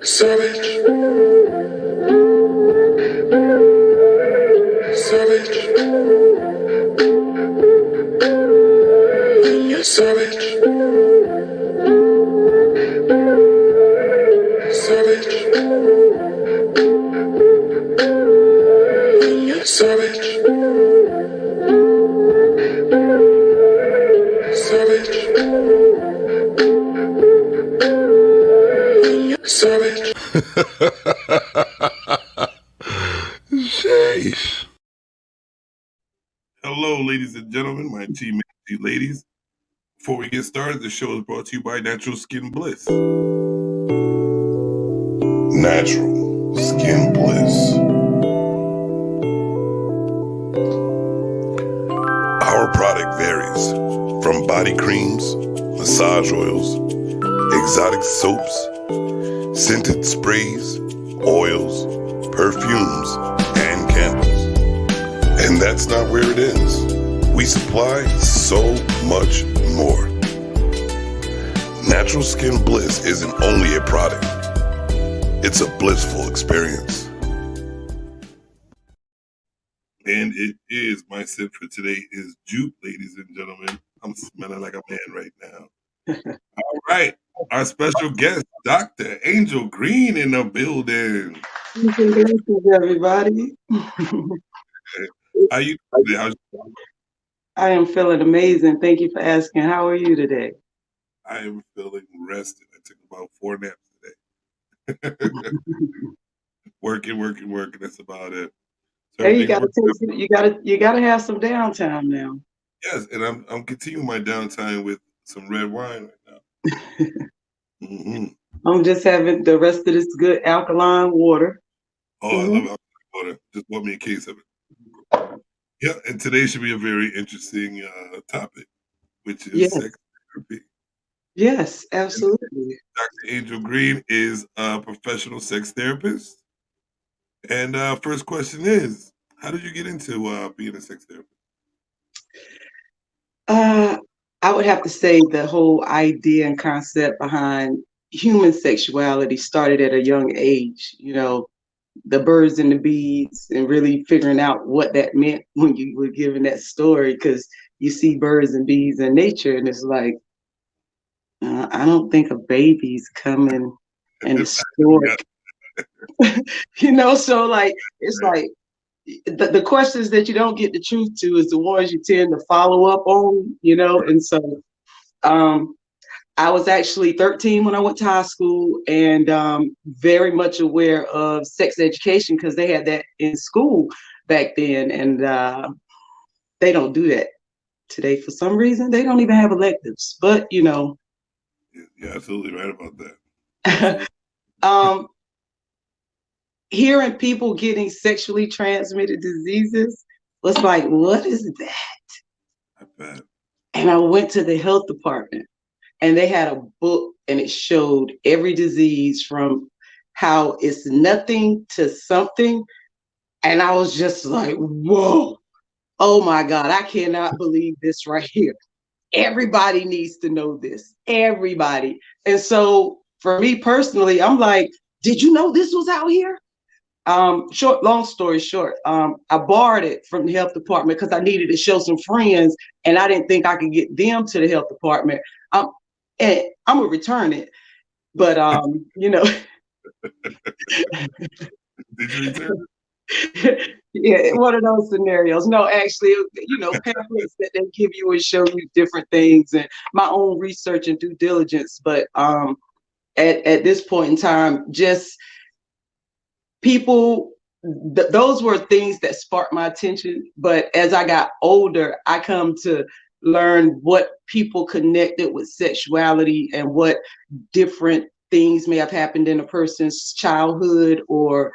Savage, savage, savage, savage, savage, savage, savage. Jeez. Hello, ladies and gentlemen, my teammates, you ladies. Before we get started, the show is brought to you by Natural Skin Bliss. Natural Skin Bliss. Our product varies from body creams, massage oils, exotic soaps, scented sprays, oils, perfumes, and candles. And that's not where it ends. We supply so much more. Natural Skin Bliss isn't only a product. It's a blissful experience. And it is. My sip for today is juke, ladies and gentlemen. I'm smelling like a man right now. All right. Our special guest, Dr. Angel Green in the building. Congratulations, everybody. How you doing? I am feeling amazing. Thank you for asking. How are you today? I am feeling rested. I took about 4 naps today. working. That's about it. So Hey, you gotta have some downtime now. Yes, and I'm continuing my downtime with some red wine right now. Mm-hmm. I'm just having the rest of this good alkaline water. Oh, I love alkaline water. Just bought me a case of it. Yeah, and today should be a very interesting topic, which is sex therapy. Yes, absolutely. Dr. Angel Green is a professional sex therapist. And first question is, how did you get into being a sex therapist? I would have to say the whole idea and concept behind human sexuality started at a young age. You know, the birds and the bees, and really figuring out what that meant when you were given that story, because you see birds and bees in nature, and it's like, I don't think a baby's coming and a stork. So like, it's like the questions that you don't get the truth to is the ones you tend to follow up on, and so I was actually 13 when I went to high school, and very much aware of sex education because they had that in school back then, and they don't do that today for some reason. They don't even have electives, but You're absolutely right about that. Absolutely. um, hearing people getting sexually transmitted diseases was like, what is that? I bet. And I went to the health department, and they had a book, and it showed every disease from how it's nothing to something. And I was just like, whoa, oh my God, I cannot believe this right here. Everybody needs to know this. Everybody. And so for me personally, I'm like, did you know this was out here? Long story short, I borrowed it from the health department because I needed to show some friends, and I didn't think I could get them to the health department. And I'm gonna return it, but Did you return yeah, one of those scenarios. No, actually, pamphlets that they give you and show you different things, and my own research and due diligence. But at this point in time, just people, those were things that sparked my attention. But as I got older, I come to learn what people connected with sexuality and what different things may have happened in a person's childhood, or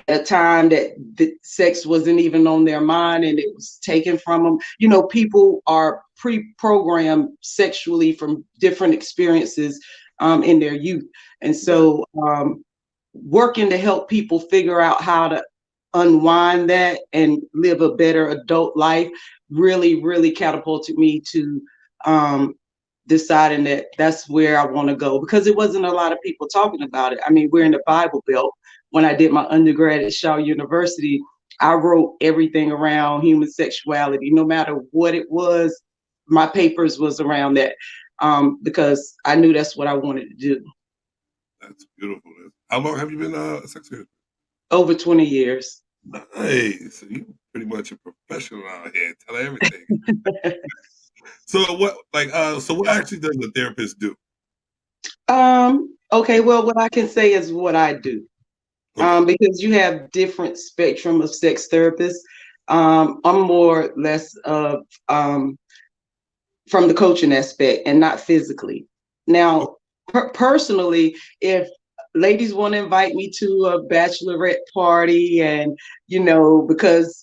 a time that the sex wasn't even on their mind and it was taken from them. People are pre-programmed sexually from different experiences in their youth. And so working to help people figure out how to unwind that and live a better adult life really, really catapulted me to deciding that that's where I want to go, because it wasn't a lot of people talking about it. I mean, we're in the Bible Belt. When I did my undergrad at Shaw University, I wrote everything around human sexuality, no matter what it was. My papers was around that because I knew that's what I wanted to do. That's beautiful. How long have you been a sex therapist? Over 20 years. Nice. So you pretty much a professional out here. Tell everything. So what actually does a therapist do? Okay, well, what I can say is what I do. Okay. Because you have different spectrum of sex therapists. I'm more or less of from the coaching aspect and not physically. Now, personally, if ladies want to invite me to a bachelorette party, and because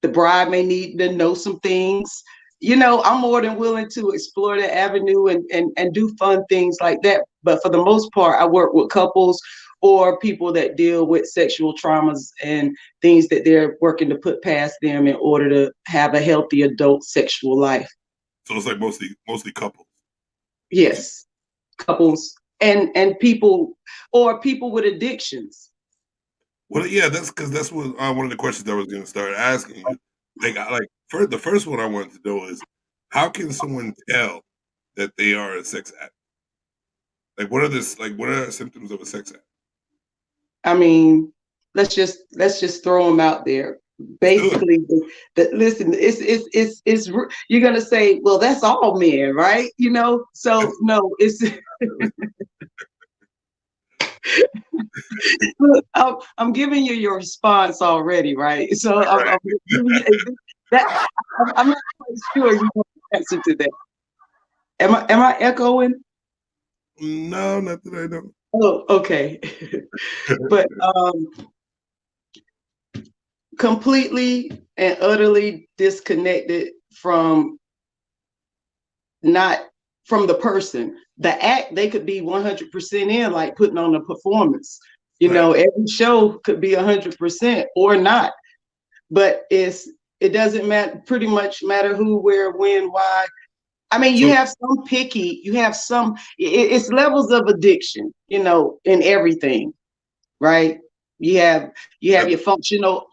the bride may need to know some things, I'm more than willing to explore the avenue and do fun things like that. But for the most part, I work with couples or people that deal with sexual traumas and things that they're working to put past them in order to have a healthy adult sexual life. So it's like mostly couples. Yes, couples and people, or people with addictions. Well, yeah, that's what one of the questions I was going to start asking you. The first one I wanted to know is, how can someone tell that they are a sex addict? Like, what are the symptoms of a sex addict? I mean, let's just throw them out there. Let's do it. Basically, listen, it's you're gonna say, well, that's all men, right? So no, it's I'm giving you your response already, right? So I'm giving you that. I'm not quite sure you want to answer to that. Am I echoing? No, not that I know. Oh, okay. But completely and utterly disconnected from not from the person. The act, they could be 100% in, like putting on a performance. Right. Every show could be 100% or not. But it doesn't matter. Pretty much matter who, where, when, why. I mean, you So have some picky. You have some. It's levels of addiction. In everything, right? You have your functional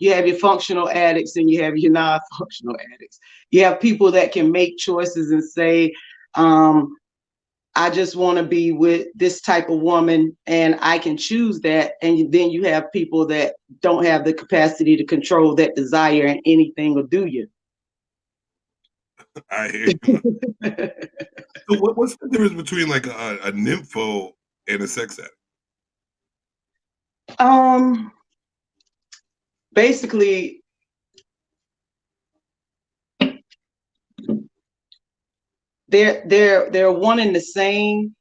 addicts, and you have your non-functional addicts. You have people that can make choices and say, I just want to be with this type of woman, and I can choose that. And then you have people that don't have the capacity to control that desire, and anything will do you. I hear you. So what's the difference between like a nympho and a sex addict? Um, basically, they're one and the same.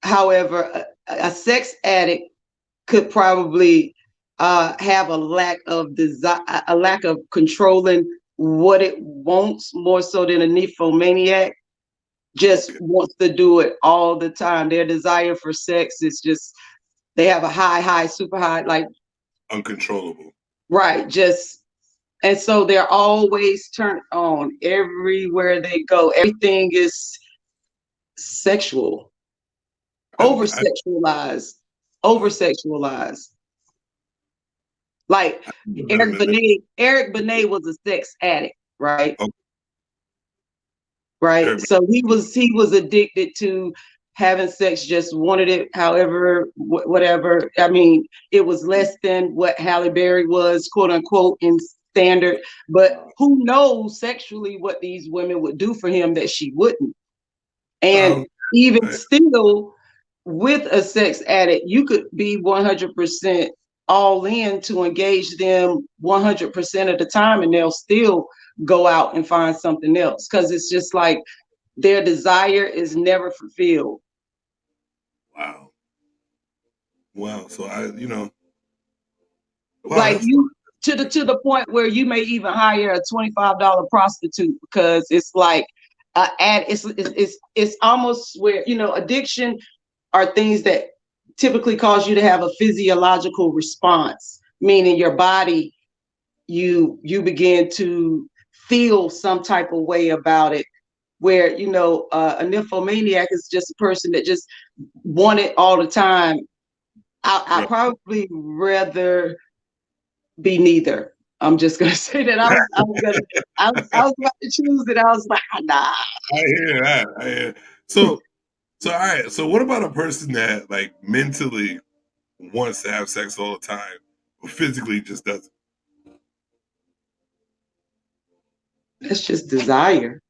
However, a sex addict could probably have a lack of desire, a lack of controlling what it wants more so than a nymphomaniac just Okay, wants to do it all the time. Their desire for sex is just, they have a high, super high, like, uncontrollable. right, just, and so they're always turned on everywhere they go. Everything is sexual, over I sexualized, over wow. sexualized. Like I've never met a man that Eric Benet was a sex addict, right? oh, Right. Eric, So he was addicted to having sex, just wanted it however, whatever. I mean, it was less than what Halle Berry was, quote unquote, in standard. But who knows sexually what these women would do for him that she wouldn't. And wow. even I, still, with a sex addict, you could be 100% all in to engage them 100% of the time, and they'll still go out and find something else because it's just like their desire is never fulfilled. wow. Wow. So wow, Like that's you, to the point where you may even hire a $25 prostitute because it's like it's almost where, addiction are things that typically cause you to have a physiological response, meaning your body, you begin to feel some type of way about it, where a nymphomaniac is just a person that just want it all the time. I right. probably rather be neither. I'm just gonna say that I was about to choose it. I was like, nah. I hear that. I hear. So so all right. So what about a person that like mentally wants to have sex all the time, but physically just doesn't? That's just desire.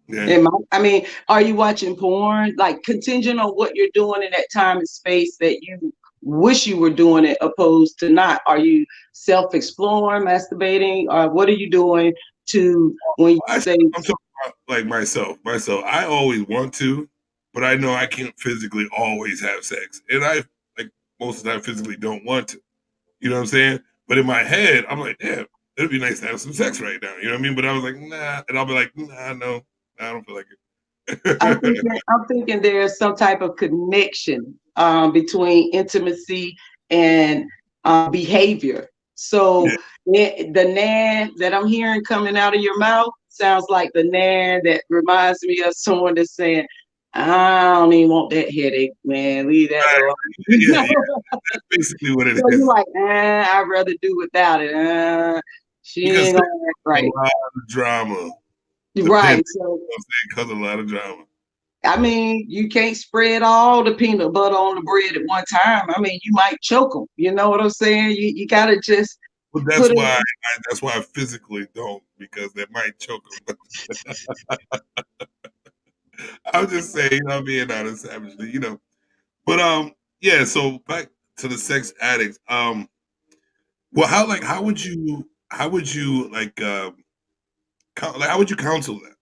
Yeah. I mean, are you watching porn? Like, contingent on what you're doing in that time and space that you wish you were doing it, opposed to not. Are you self-exploring, masturbating, or what are you doing to when you I, say, I'm talking about like myself. Myself, I always want to, but I know I can't physically always have sex, and I like most of the time physically don't want to. You know what I'm saying? But in my head, I'm like, damn, it'd be nice to have some sex right now. You know what I mean? But I was like, nah, and I'll be like, nah, no, I don't feel like it. I'm thinking there's some type of connection between intimacy and behavior. Yeah, So the nan that I'm hearing coming out of your mouth sounds like the nan that reminds me of someone that's saying, I don't even want that headache, man. Leave that right. alone. Yeah, yeah. That's basically what it So you're is. like, I'd rather do without it. She Because ain't sex gonna act is a right. lot of drama. Depending, Right. So you know what I'm saying, cause a lot of drama. I mean, you can't spread all the peanut butter on the bread at one time. I mean, you might choke them. You know what I'm saying? You gotta just But put it. that's why I physically don't, because that might choke them. I'm just saying, I'm being honest, savagely, But yeah. So back to the sex addicts. Well, how would you like how would you counsel that?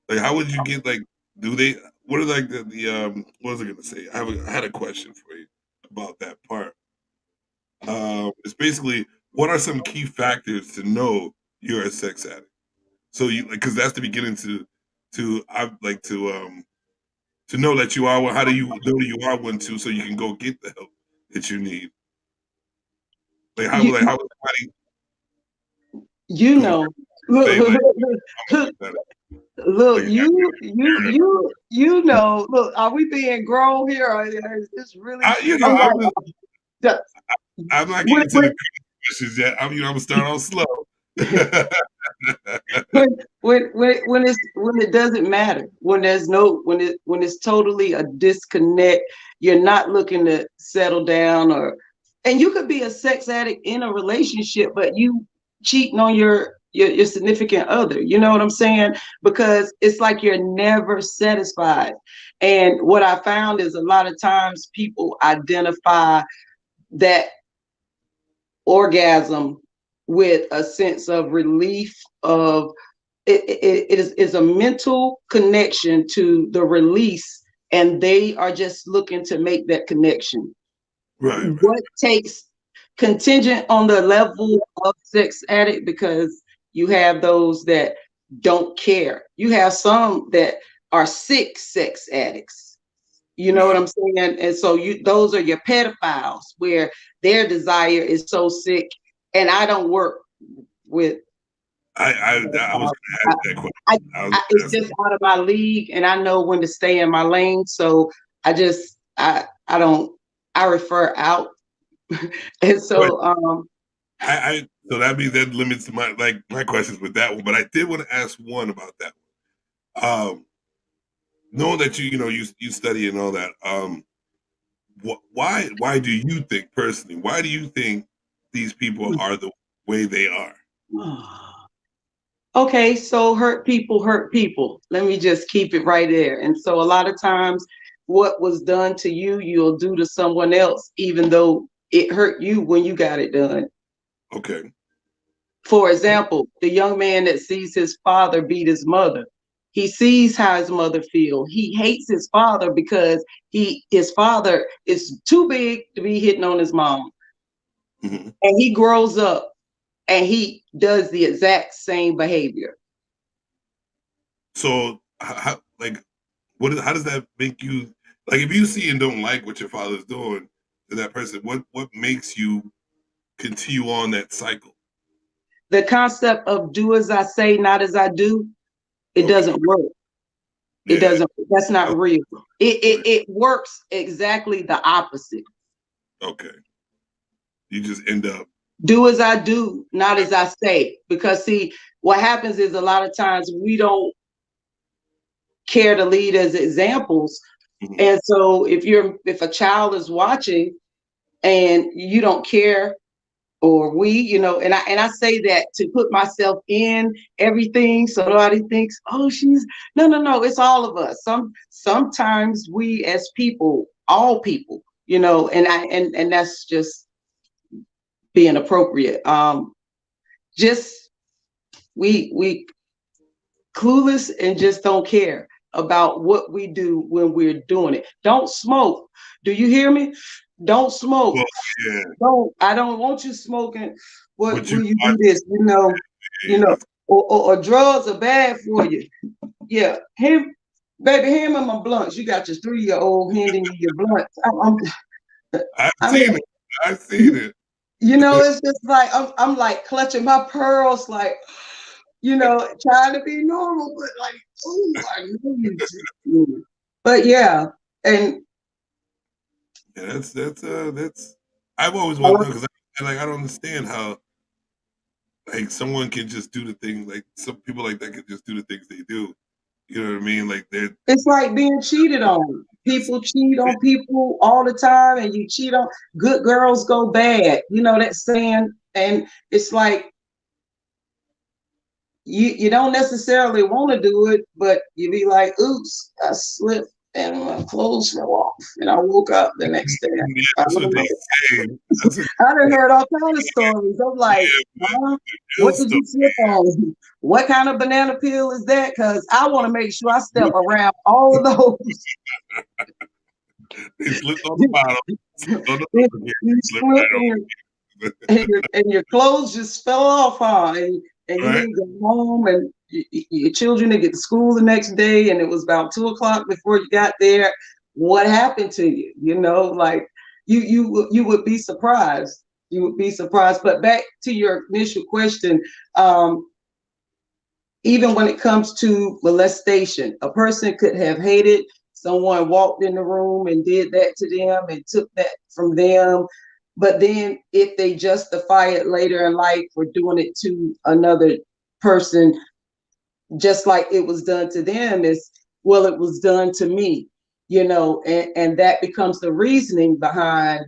Like, how would you get like, do they? What are like the what was I gonna say? I had a question for you about that part. It's basically what are some key factors to know you're a sex addict? So you like because that's the beginning to I like to know that you are one. How do you know you are one too? So you can go get the help that you need. You How would somebody you go know. say like I'm a Look, sex addict? look, Like you you know. Look, are we being grown here, or is this really? I'm I'm like, just I'm not when, getting to when, the questions yet. I'm gonna start off slow. when it doesn't matter, when there's no when it's totally a disconnect, you're not looking to settle down, or and you could be a sex addict in a relationship, but you cheating on your significant other. You know what I'm saying? Because it's like you're never satisfied. And what I found is a lot of times people identify that orgasm with a sense of relief of is a mental connection to the release, and they are just looking to make that connection. Right, right. What takes contingent on the level of sex addict, because you have those that don't care. You have some that are sick sex addicts. You know what Yeah. I'm saying? And so those are your pedophiles where their desire is so sick. And I don't work with I was pedophiles. gonna ask that question. I, I was it's gonna ask just out of my league, and I know when to stay in my lane. So I don't, I refer out. And but so I so that means that limits my questions with that one. But I did want to ask one about that one. Knowing that you study and all that, why do you think personally? Why do you think these people are the way they are? okay, so hurt people hurt people. Let me just keep it right there. And so a lot of times what was done to you, you'll do to someone else, even though it hurt you when you got it done. Okay. For example, the young man that sees his father beat his mother, he sees how his mother feels. He hates his father because his father is too big to be hitting on his mom. Hmm. And he grows up and he does the exact same behavior. So how does that make you like if you see and don't like what your father's doing to that person? What makes you continue on that cycle? The concept of do as I say, not as I do, it Okay. doesn't work. It Yeah. doesn't, that's not Okay. real. Right. It works exactly the opposite. Okay. You just end up. Do as I do, not as I say. Because see, what happens is a lot of times we don't care to lead as examples. Mhm. And so if a child is watching and you don't care, or we, and I say that to put myself in everything so nobody thinks, oh, she's no, it's all of us. Sometimes we as people, all people, and that's just being appropriate. Just we clueless and just don't care about what we do when we're doing it. Don't smoke. Do you hear me? Don't smoke. Well, yeah, I don't want you smoking. What but you will you do watch. this? You Yeah, know, or drugs are bad for you. Yeah, baby, him and my blunts. You got your 3-year-old handing you your blunts. I've I seen mean, it. I've seen it. it's just like I'm like clutching my pearls, like trying to be normal, but like, oh, I know you just. But yeah, and Yeah, that's. I've always wondered because I don't understand how like someone can just do the thing like some people like that can just do the things they do. You know what I mean? Like they're it's like being cheated on. just People cheat on people all the time, and you cheat on good girls go bad. You know that saying, and it's like you don't necessarily want to do it, but you be like, "Oops, I slipped and my clothes fell off," and I woke up the next day. yeah, I that's don't what they know. say. That's what I done heard all kinds of stories. I'm like, yeah, man. huh? Real What did stuff. you slip on? What kind of banana peel is that? Because I want to make sure I step around all of those. They slipped on the bottom, slipped on the you upper, you slipped slip and your clothes just fell off, huh? And you right, right. didn't go home, and your children didn't get to school the next day, and it was about 2 o'clock before you got there. What happened to you? Like you would be surprised. You would be surprised. But back to your initial question, um, even when it comes to molestation, a person could have hated someone, walked in the room and did that to them and took that from them. But then if they justify it later in life for doing it to another person, just like it was done to them, is, well, it was done to me, and that becomes the reasoning behind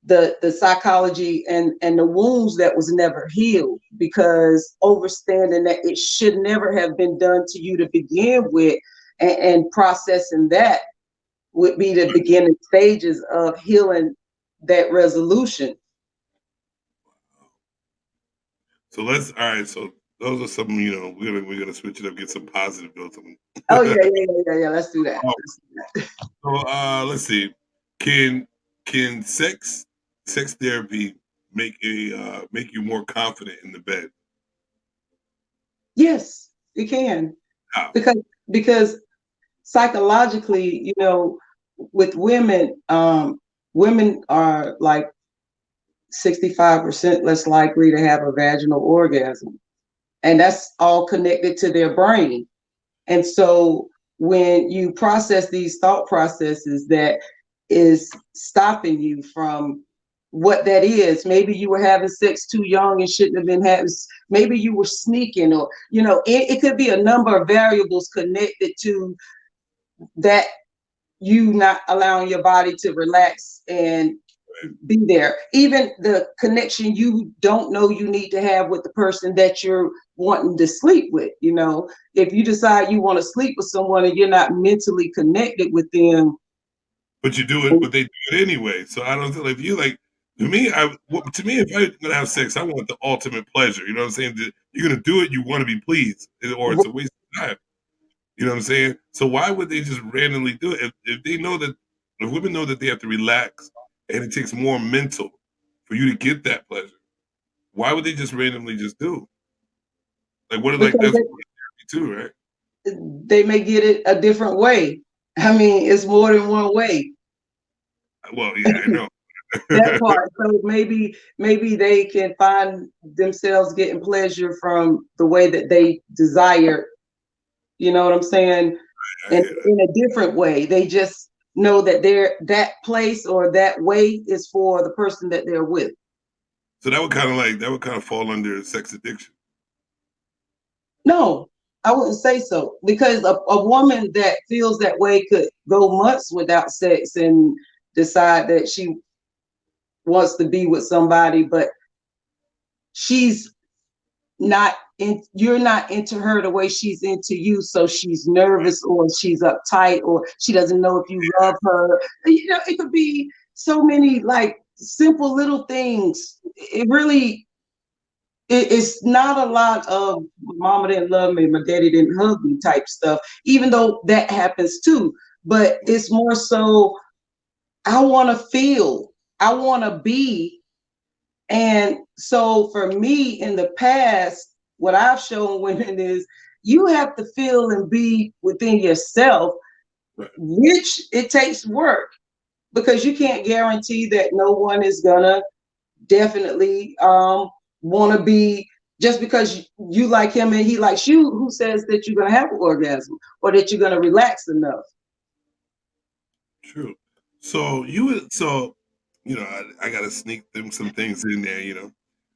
the psychology and the wounds that was never healed, because understanding that it should never have been done to you to begin with, and processing that would be the beginning stages of healing that resolution. So let's all right. So those are some, we're gonna switch it up, get some positive notes. Oh yeah, yeah, yeah, yeah, yeah. Let's do that. Oh, so let's see. Can can sex therapy make you more confident in the bed? Yes, it can, How? because because psychologically, with women, women are like 65% less likely to have a vaginal orgasm. And that's all connected to their brain. And so when you process these thought processes that is stopping you from what that is, maybe you were having sex too young and shouldn't have been having, maybe you were sneaking, or, it could be a number of variables connected to that, you not allowing your body to relax and be there. Even the connection you don't know you need to have with the person that you're wanting to sleep with. If you decide you want to sleep with someone and you're not mentally connected with them. But you do it, but they do it anyway. So I don't feel like, if you like, to me, if I'm gonna have sex, I want the ultimate pleasure. You know what I'm saying? You're gonna do it, you want to be pleased, or it's a waste of time. You know what I'm saying? So why would they just randomly do it if they know that, if women know that they have to relax and it takes more mental for you to get that pleasure? Why would they just randomly just do? Like what? Like Because that's therapy too, right? they may get it a different way. I mean, it's more than one way. Well, yeah, I know. That part. So maybe they can find themselves getting pleasure from the way that they desire. You know what I'm saying? I And hear that. in a different way, they just know that that place or that way is for the person that they're with. So that would kind of fall under sex addiction. No, I wouldn't say so, because a woman that feels that way could go months without sex and decide that she wants to be with somebody, but she's not in, you're not into her the way she's into you, so she's nervous or she's uptight or she doesn't know if you love her. It could be so many like simple little things. It really, it's not a lot of mama didn't love me, my daddy didn't hug me type stuff, even though that happens too. But it's more so, I want to feel, I want to be. And so for me in the past, what I've shown women is you have to feel and be within yourself, Right. which it takes work, because you can't guarantee that no one is gonna definitely want to be, just because you like him and he likes you, who says that you're gonna have an orgasm or that you're gonna relax enough. True. So I gotta sneak them some things in there.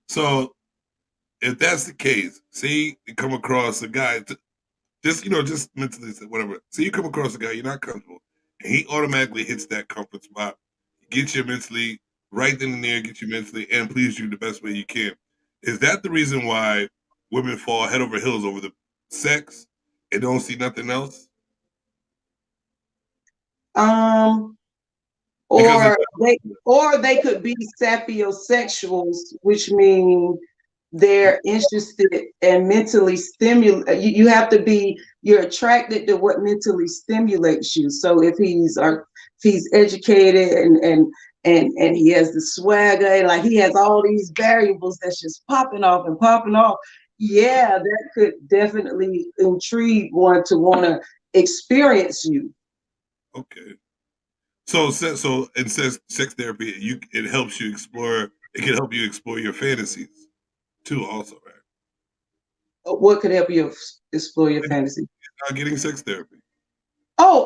So if that's the case, say you come across a guy, just mentally, whatever. Say you come across a guy you're not comfortable, and he automatically hits that comfort spot, gets you mentally right then and there, gets you mentally, and please you the best way you can. Is that the reason why women fall head over heels over the sex and don't see nothing else? Um, Because it's, or they could be sapiosexuals, which mean they're interested and mentally stimulate. You have to be, you're attracted to what mentally stimulates you. So if he's educated and he has the swagger, and like he has all these variables that's just popping off and popping off, yeah, that could definitely intrigue one to want to experience you. okay. So in sex therapy, it helps you explore. It can help you explore your fantasies too, also, right? What could help you explore your fantasy? Not getting sex therapy. Oh,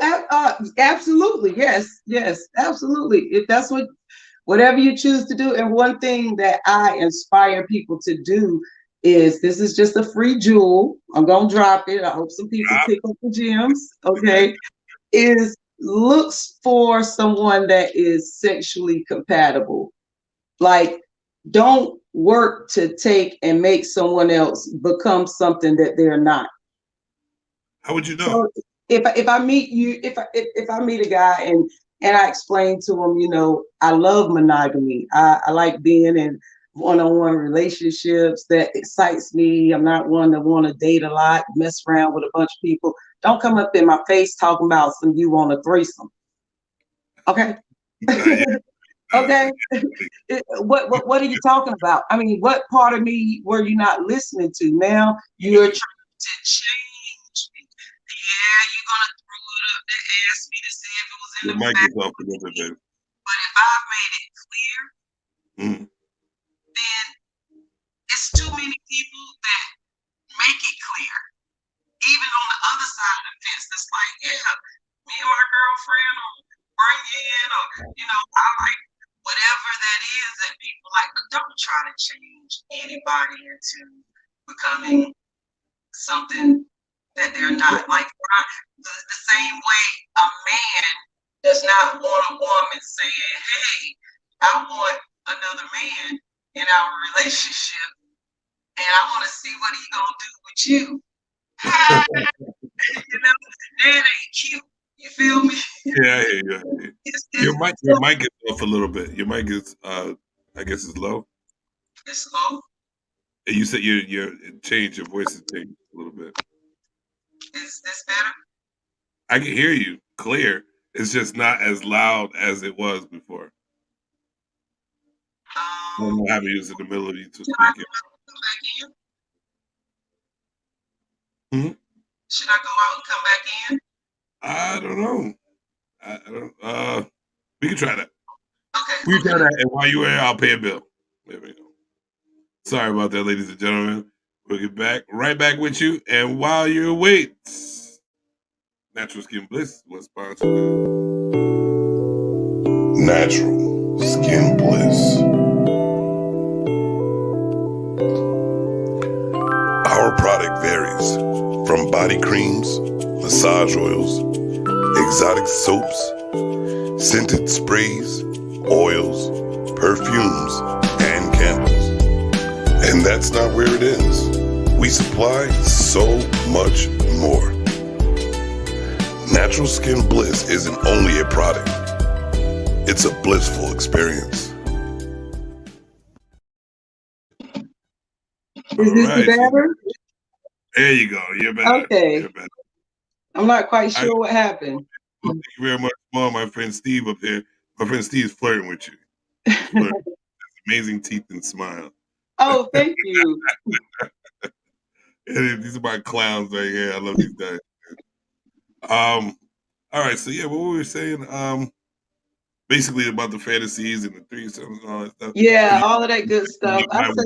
absolutely. Yes, yes, absolutely. If that's whatever you choose to do. And one thing that I inspire people to do is, this is just a free jewel. I'm going to drop it. I hope some people pick up the gems. Okay. Okay. Is looks for someone that is sexually compatible. Like, don't work to take and make someone else become something that they're not. How would you know? So if I meet you, if I meet a guy and I explain to him, I love monogamy. I like being in one-on-one relationships. That excites me. I'm not one that want to date a lot, mess around with a bunch of people. Don't come up in my face talking about some you want a threesome. Okay. Okay. What are you talking about? I mean, what part of me were you not listening to? Now you're trying to change me. Yeah, you're gonna throw it up to ask me to see if it was in Your the mic back. is off a little bit, baby. But if I've made it clear, then it's too many people that make it clear. Even on the other side of the fence, it's like, yeah, me and my girlfriend will bring you in, or I like whatever that is that people like. But don't try to change anybody into becoming something that they're not. Like the same way a man does not want a woman saying, hey, I want another man in our relationship and I want to see what he's gonna do with you. That ain't cute. You feel me? Yeah, I hear you. Your mic is off a little bit. Your mic is I guess it's low. It's low. And you said your change, your voice has changed a little bit. Is this better? I can hear you clear. It's just not as loud as it was before. I don't know how to use the ability to Should I speak it. come back in? Should I go out and come back in? I don't know. I don't. We can try that. Okay. We can try that, and while you're here, I'll pay a bill. There we go. Sorry about that, ladies and gentlemen. We'll get right back with you. And while you wait, Natural Skin Bliss was sponsored. Natural Skin Bliss. Our product varies from body creams, massage oils, exotic soaps, scented sprays, oils, perfumes, and candles. And that's not where it is. We supply so much more. Natural Skin Bliss isn't only a product. It's a blissful experience. Is this better? There you go. You're better. Okay. You're better. I'm not quite sure what happened. Thank you very much, Mom. My friend Steve up here. My friend Steve's flirting with you. He's flirting. Amazing teeth and smile. Oh, thank you. These are my clowns right here. I love these guys. All right. So yeah, what were we saying? Basically about the fantasies and the threesomes and all that stuff. Yeah, all of that good stuff. I say ask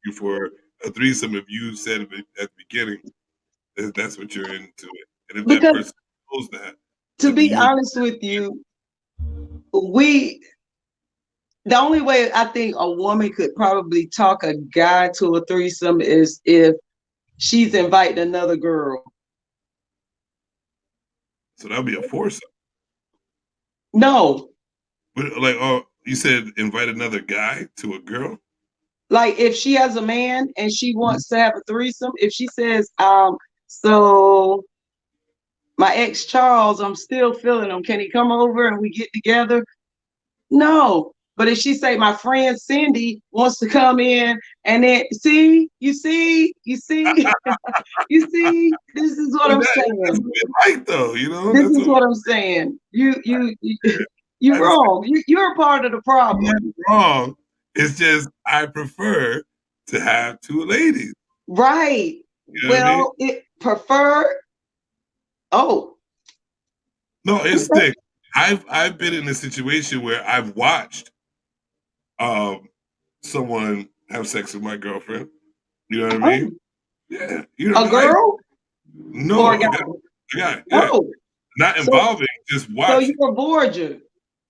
you for a threesome if you said it at the beginning. That's what you're into it, and if that person knows that. To be honest with you, the only way I think a woman could probably talk a guy to a threesome is if she's inviting another girl. So that'll be a foursome. No. But like, oh, you said invite another guy to a girl? Like if she has a man and she wants to have a threesome, if she says, so my ex Charles, I'm still feeling him. Can he come over and we get together? No. But if she say my friend Cindy wants to come in and then you see, this is what I'm saying. That's what I like though, This is what I'm saying. You're wrong. You're a part of the problem. You're wrong. It's just I prefer to have two ladies. Right. Well, it prefer. Oh. No, it's thick. I've been in a situation where I've watched someone have sex with my girlfriend. You know what I mean? Yeah. A girl? No, or a guy. A guy. Yeah. Oh. Not involving, just watching. So you were voyager.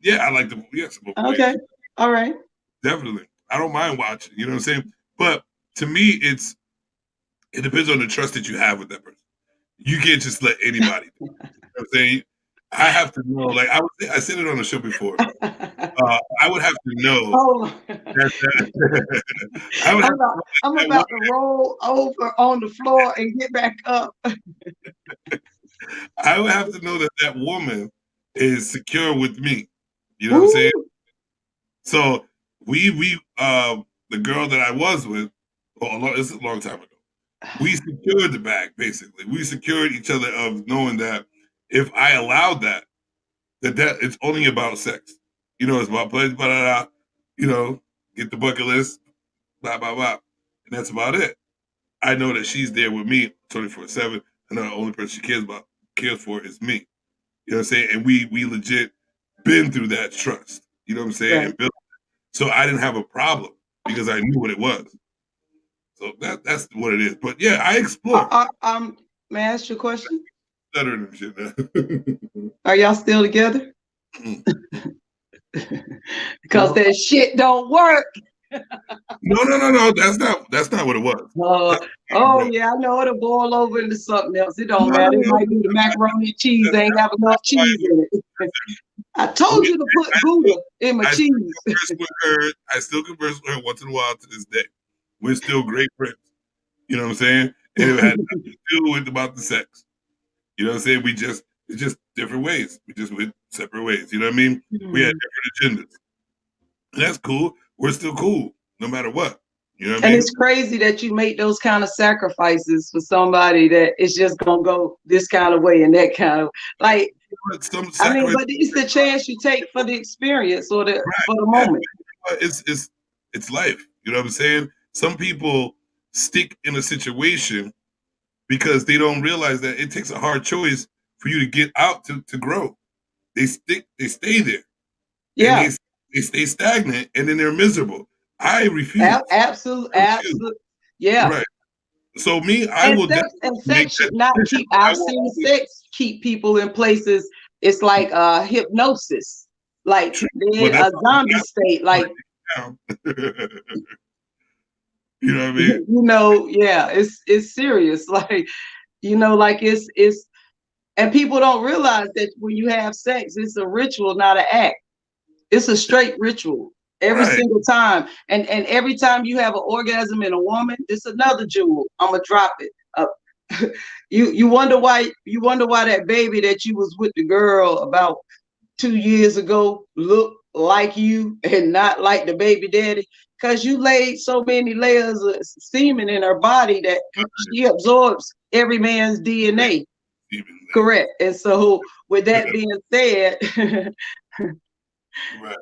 Yeah, I like the Okay. All right. Definitely. I don't mind watching, you know what I'm saying? But to me, it depends on the trust that you have with that person. You can't just let anybody. You know what I'm saying? I have to know. Like I said it on the show before. I would have to know Oh, that. I would have to know I'm that about to roll over on the floor and get back up. I would have to know that that woman is secure with me. You know what I'm saying? Ooh. So the girl that I was with, this is a long time ago. We secured the bag, basically. We secured each other of knowing that if I allowed that, that it's only about sex. You know, it's about pleasure, blah, blah, blah, you know, get the bucket list, blah, blah, blah. And that's about it. I know that she's there with me 24/7, and the only person she cares for is me. You know what I'm saying? And we legit been through that trust. You know what I'm saying? Right. And built. So I didn't have a problem because I knew what it was. So that's what it is. But yeah, I explore. May I ask you a question? Stuttering and shit now. Are y'all still together? Because that shit don't work. No. That's not what it was. Oh yeah, I know it'll boil over into something else. It don't matter. It No, might be the macaroni and cheese. that's They ain't have enough why cheese in it. I told you to put Gouda in my I still cheese. converse with her. I still converse with her once in a while to this day. We're still great friends. You know what I'm saying? And it had nothing to do with about the sex. You know what I'm saying? It's just different ways. We just went separate ways. You know what I mean? We had different agendas. And that's cool. We're still cool, no matter what. You know what I And mean? it's crazy that you make those kind of sacrifices for somebody that is just gonna go this kind of way and that kind of like. But some I mean, sacrifice, but it's the chance you take for the experience or for the yeah, moment. it's life. You know what I'm saying? Some people stick in a situation because they don't realize that it takes a hard choice for you to get out to grow. They stay there, and Yeah, they stay stagnant, and then they're miserable. I refuse. absolutely, I refuse. absolutely. Yeah. Right. So me, I And will and definitely make sex that should not decision. keep. I I've will seen always sex keep people in places. It's like hypnosis, like treat. Well, they're that's a zombie state. Like down. You know what I mean? yeah, it's serious. Like like it's and people don't realize that when you have sex, it's a ritual, not an act. It's a straight ritual every Right. single time. And every time you have an orgasm in a woman, it's another jewel. I'm gonna drop it. You wonder why that baby that you was with the girl about 2 years ago looked like you and not like the baby daddy, because you laid so many layers of semen in her body that she absorbs every man's DNA. Even Correct. And so with that being said, right.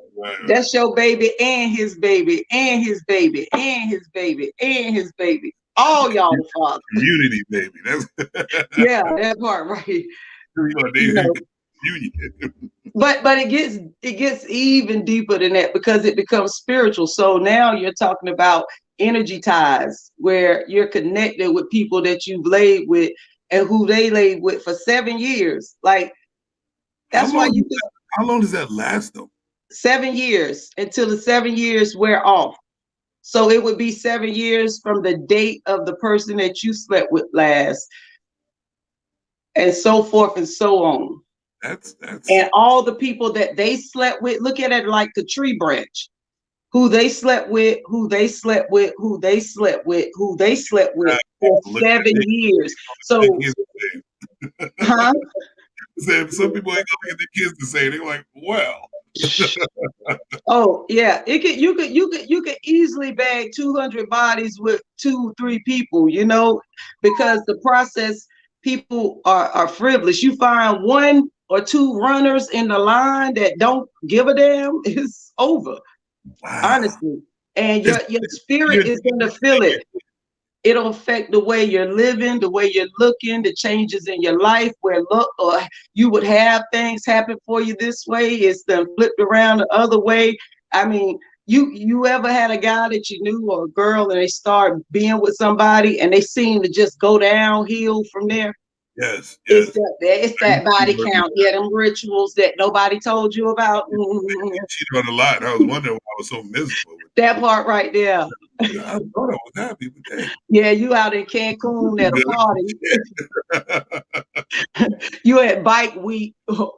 that's your baby and his baby and his baby and his baby and his baby. That's a All y'all the father. community, baby. That's Yeah, that part right. You know, communion. but it gets even deeper than that because it becomes spiritual. So now you're talking about energy ties where you're connected with people that you've laid with and who they laid with for 7 years. Like How that's why long? you can How long does that last though? 7 years until the 7 years wear off. So it would be 7 years from the date of the person that you slept with last, and so forth and so on. That's And all the people that they slept with, look at it like the tree branch. Who they slept with, who they slept with, who they slept with, who they slept with for look at 7 years. their So, kids the huh? same. Some people ain't gonna look at their kids the same. They're like, well, Oh yeah, you could easily bag 200 bodies with 2 3 people, because the process people are frivolous. You find 1 or 2 runners in the line that don't give a damn, it's over, wow. honestly. And It's your spirit you're is gonna feel it. It'll affect the way you're living, the way you're looking, the changes in your life where look or you would have things happen for you this way, it's then flipped around the other way. I mean, you ever had a guy that you knew or a girl and they start being with somebody and they seem to just go downhill from there? It's yes. that body count, yeah, them rituals that nobody told you about. Get cheated on a lot. And I was wondering why I was so miserable with That part right there. it. I thought I was happy, but dang. Yeah, you out in Cancun at a party. You at bike week, or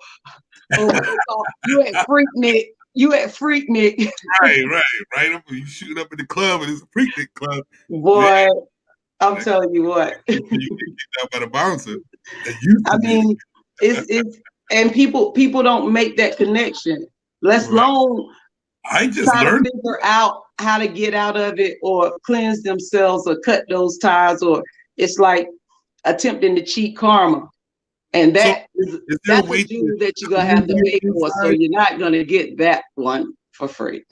what they call you at Freaknik. You at Freaknik. Right. You shoot up in the club and it's a Freaknik club. Man, Boy, I'm telling you what. you get kicked out by the bouncer. That used I to be mean, it's and people don't make that connection. Let's right. long I just try to learned. figure out how to get out of it or cleanse themselves or cut those ties, or it's like attempting to cheat karma. And So, is there a that's a way to jewel that you're gonna have cleanse to your pay for. So inside? you're not gonna get that one for free.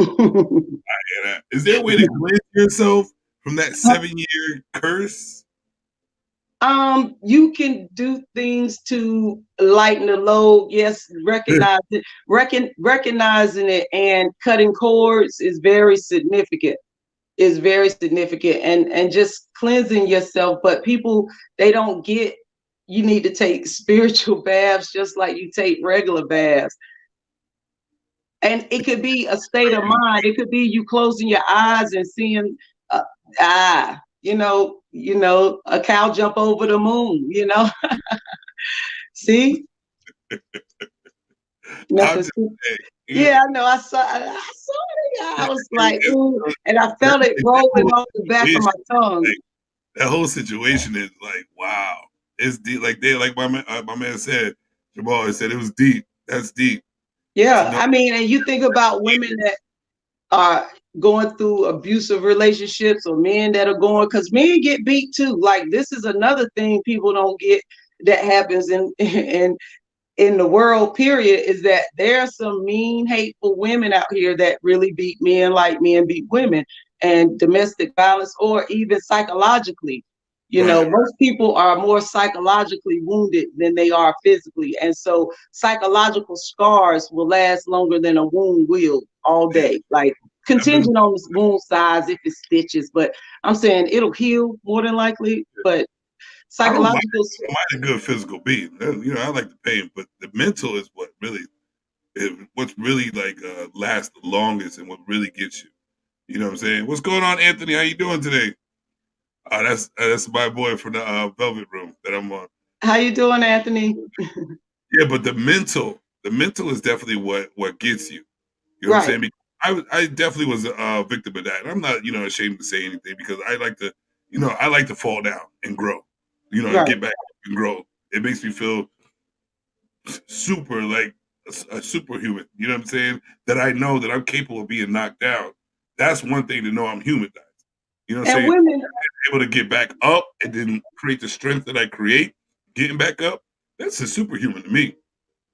Is there a way to cleanse yourself from that 7-year curse? You can do things to lighten the load. Yes, recognizing it and cutting cords is very significant. Is very significant, and just cleansing yourself. But people, they don't get, you need to take spiritual baths just like you take regular baths. And it could be a state of mind. It could be you closing your eyes and seeing, uh, a cow jump over the moon. See, I'm nothing. just saying, Yeah, I know. I saw it. I was like, ooh, and I that felt it rolling off the back of situation, my tongue. like, that whole situation is like, wow, it's deep. Like my man said, Jamal said it was deep. That's deep to Yeah, know. I mean, and you think about women that are going through abusive relationships, or men that are going, because men get beat too. Like, this is another thing people don't get that happens in the world, period, is that there are some mean, hateful women out here that really beat men like men beat women, and domestic violence, or even psychologically. Right. Most people are more psychologically wounded than they are physically. And so psychological scars will last longer than a wound will all Yeah. day. Like, I've been. contingent on the wound size, if it's stitches, but I'm saying it'll heal more than likely. But I don't mind. psychological, I don't mind a good physical beat. I like the pain, but the mental is what's really like lasts the longest and what really gets you. You know what I'm saying? What's going on, Anthony? How you doing today? That's my boy from the Velvet Room that I'm on. how you doing, Anthony? Yeah, but the mental is definitely what gets you. You know what I'm Right, saying? Because I definitely was a victim of that. And I'm not ashamed to say anything because I like to fall down and grow. And right. get back up and grow. It makes me feel super like a superhuman. You know what I'm saying? That I know that I'm capable of being knocked down. That's one thing to know I'm human. You know what I'm And saying? women, Able to get back up and then create the strength that I create, getting back up, that's a superhuman to me.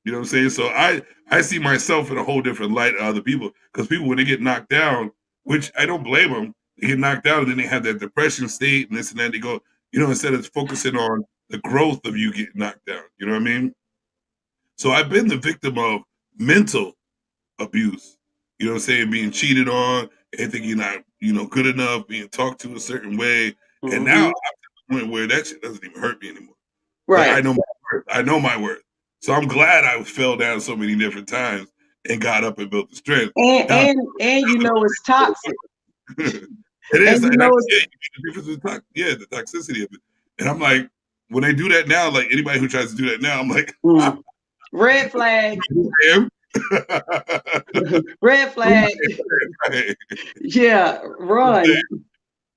You know what I'm saying? So I see myself in a whole different light of other people because people when they get knocked down, which I don't blame them, they get knocked down and then they have that depression state and this and that. They go, instead of focusing on the growth of you getting knocked down. You know what I mean? So I've been the victim of mental abuse. You know what I'm saying? Being cheated on and thinking you're not, good enough, being talked to a certain way. And now I'm mhm, to the point where that shit doesn't even hurt me anymore. Like I right. know my worth. I know my worth. So I'm glad I fell down so many different times and got up and built the strength. And Now it's toxic. it is, And and I it's yeah, the difference is the toxicity of it. And I'm like, when I do that now, like anybody who tries to do that now, I'm like, red flag, who I am. red Who flag. I am. Right. Yeah, run.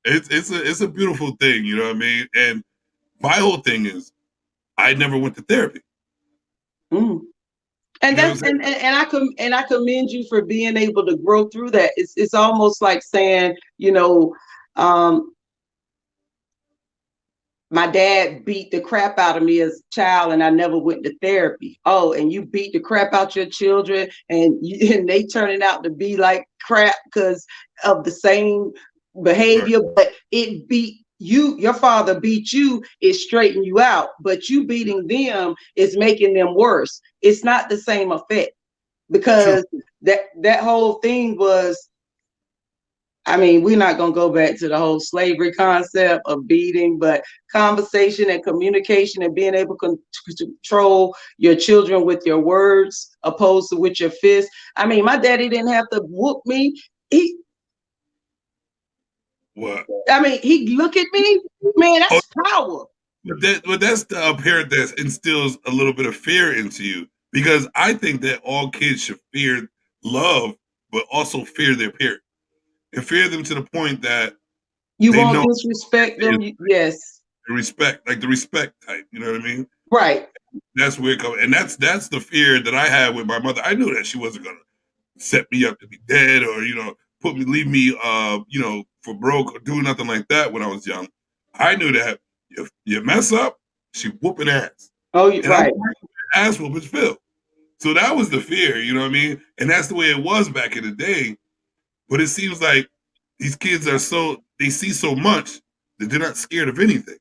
It's a beautiful thing, you know what I mean? And my whole thing is I never went to therapy. Mm. And You know what I'm that's saying? and I commend you for being able to grow through that. It's almost like saying, um, my dad beat the crap out of me as a child and I never went to therapy. Oh, and you beat the crap out your children and they turning out to be like crap because of the same Right. behavior, but it beat you, your father beat you, it straightened you out, but you beating them is making them worse. It's not the same effect True. because that whole thing was, I mean, we're not going to go back to the whole slavery concept of beating, but conversation and communication and being able to control your children with your words opposed to with your fists. I mean, my daddy didn't have to whoop me. He, What? I mean, he look at me, man, Oh, that's power. but that's the parent that instills a little bit of fear into you, because I think that all kids should fear love, but also fear their parent and fear them to the point that You they won't know disrespect them. Yes. the respect, like the respect type. You know what I mean? Right. That's where it comes, and that's the fear that I had with my mother. I knew that she wasn't gonna set me up to be dead, or leave me for broke or do nothing like that when I was young. I knew that if you mess up, she whooping ass, Oh, and I'm right. ass whooping Phil. So that was the fear, you know what I mean? And that's the way it was back in the day. But it seems like these kids they see so much that they're not scared of anything.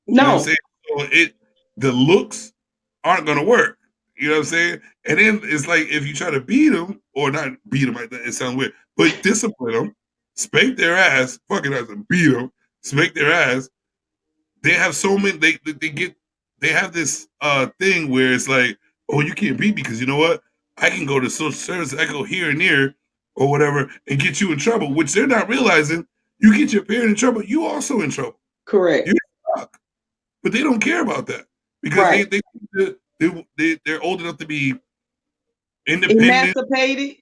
You know what I'm No. saying? So the looks aren't gonna work. You know what I'm saying? And then it's like if you try to beat them, or not beat them, like that, it sounds weird, but discipline them, spank their ass, fucking ass, and beat them, spank their ass. They have so many. They have this thing where it's like, oh, you can't beat me because you know what? I can go to social service, I go here and there, or whatever, and get you in trouble. Which they're not realizing. You get your parent in trouble, you also in trouble. Correct. You're stuck. But they don't care about that because Right. they're old enough to be independent. Emancipated.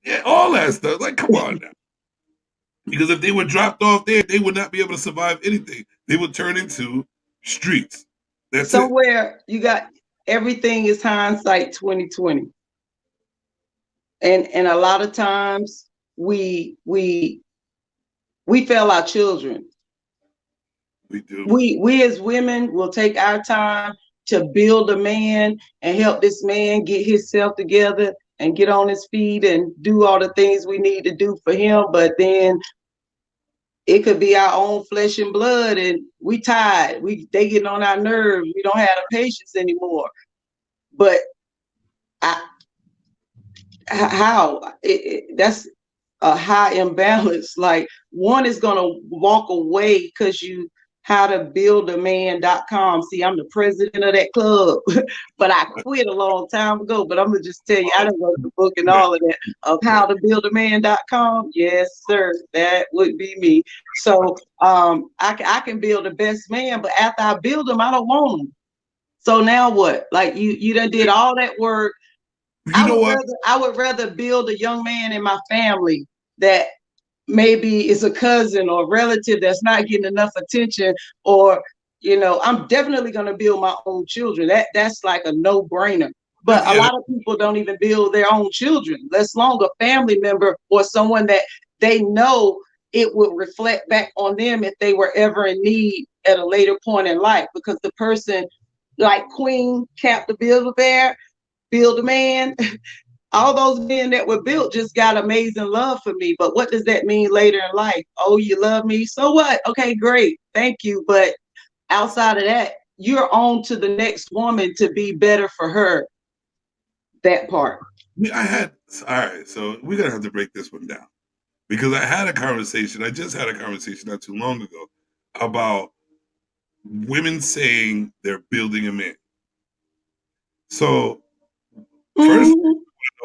Yeah, all that stuff. Like, come on now. Because if they were dropped off there, they would not be able to survive anything. They would turn into streets. That's it. Somewhere you got everything is hindsight 2020. And a lot of times we fail our children. We do. We as women will take our time to build a man and help this man get himself together and get on his feet and do all the things we need to do for him. But then it could be our own flesh and blood, and we tired. They getting on our nerves. We don't have the patience anymore. But I, how that's a high imbalance. Like one is gonna walk away because you how to build a man.com. See, I'm the president of that club, but I quit a long time ago. But I'm gonna just tell you, I done wrote the book and all of that of how to build a man.com. Yes, sir, that would be me. So I can build the best man, but after I build them, I don't want them. So now what? Like you done did all that work. You know what? I would rather build a young man in my family that maybe is a cousin or relative that's not getting enough attention, or I'm definitely going to build my own children. That's like a no-brainer. But a Yeah, lot of people don't even build their own children, let alone a family member or someone that they know it would reflect back on them if they were ever in need at a later point in life. Because the person like Queen Cap the Build-A-Bear, Build a Man, all those men that were built just got amazing love for me. But what does that mean later in life? Oh, you love me? So what? Okay, great. Thank you. But outside of that, you're on to the next woman to be better for her. That part. all right, so we're gonna have to break this one down because I just had a conversation not too long ago about women saying they're building a man. So first,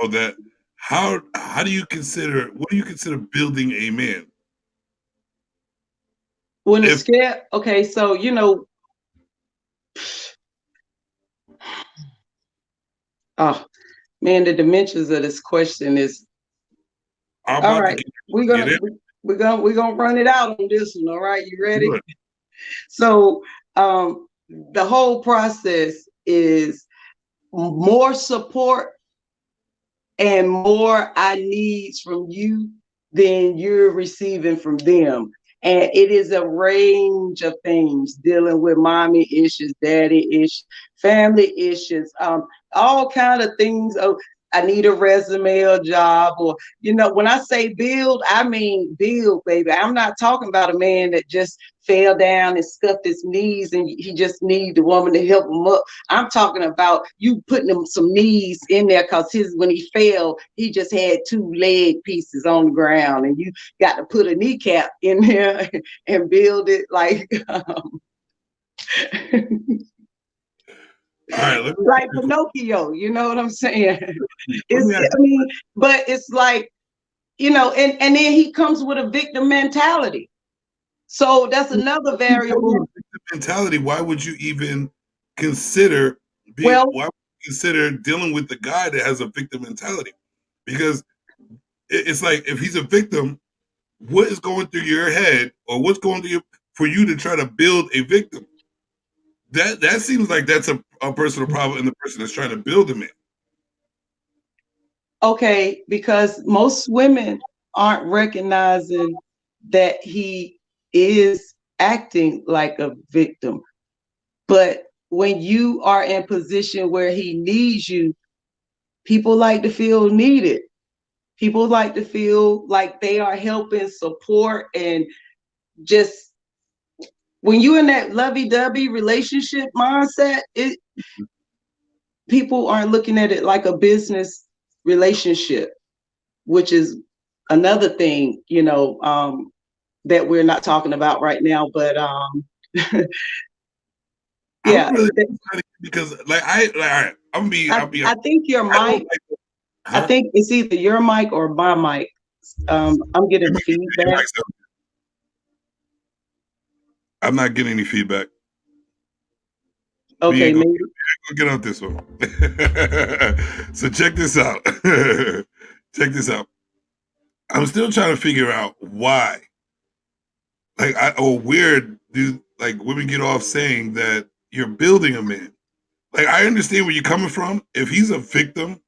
know that how do you consider what do you consider building a man? When it's If scared, okay, so oh man, the dimensions of this question is I'm all about to right. We're get gonna in, we're gonna run it out on this one. All right, you ready? good. So the whole process is more support and more I needs from you than you're receiving from them. And it is a range of things dealing with mommy issues, daddy issues, family issues, all kind of things. Oh, I need a resume or job, or when I say build, I mean build, baby. I'm not talking about a man that just fell down and scuffed his knees and he just need the woman to help him up. I'm talking about you putting him some knees in there because when he fell, he just had two leg pieces on the ground, and you got to put a kneecap in there and build it like All right, let me like Pinocchio. You know what I'm saying? let me ask I mean, but it's like and then he comes with a victim mentality. So that's another variable. mentality, why would you even consider Well, why would you consider dealing with the guy that has a victim mentality? Because it's like if he's a victim, what is going through your head or what's going through for you to try to build a victim? That seems like that's a personal problem in the person that's trying to build a man. okay, because most women aren't recognizing that he is acting like a victim. But when you are in position where he needs you, people like to feel needed. People like to feel like they are helping support and just when you're in that lovey-dovey relationship mindset, people aren't looking at it like a business relationship, which is another thing, that we're not talking about right now. But I'm yeah, really because I'm be I, I'll be I think your I don't mic, like I huh? think it's either your mic or my mic. I'm getting feedback. I'm not getting any feedback. We Okay, ain't gonna, maybe. get out this one. So check this out. Check this out. I'm still trying to figure out why, or where do like women get off saying that you're building a man. Like I understand where you're coming from. If he's a victim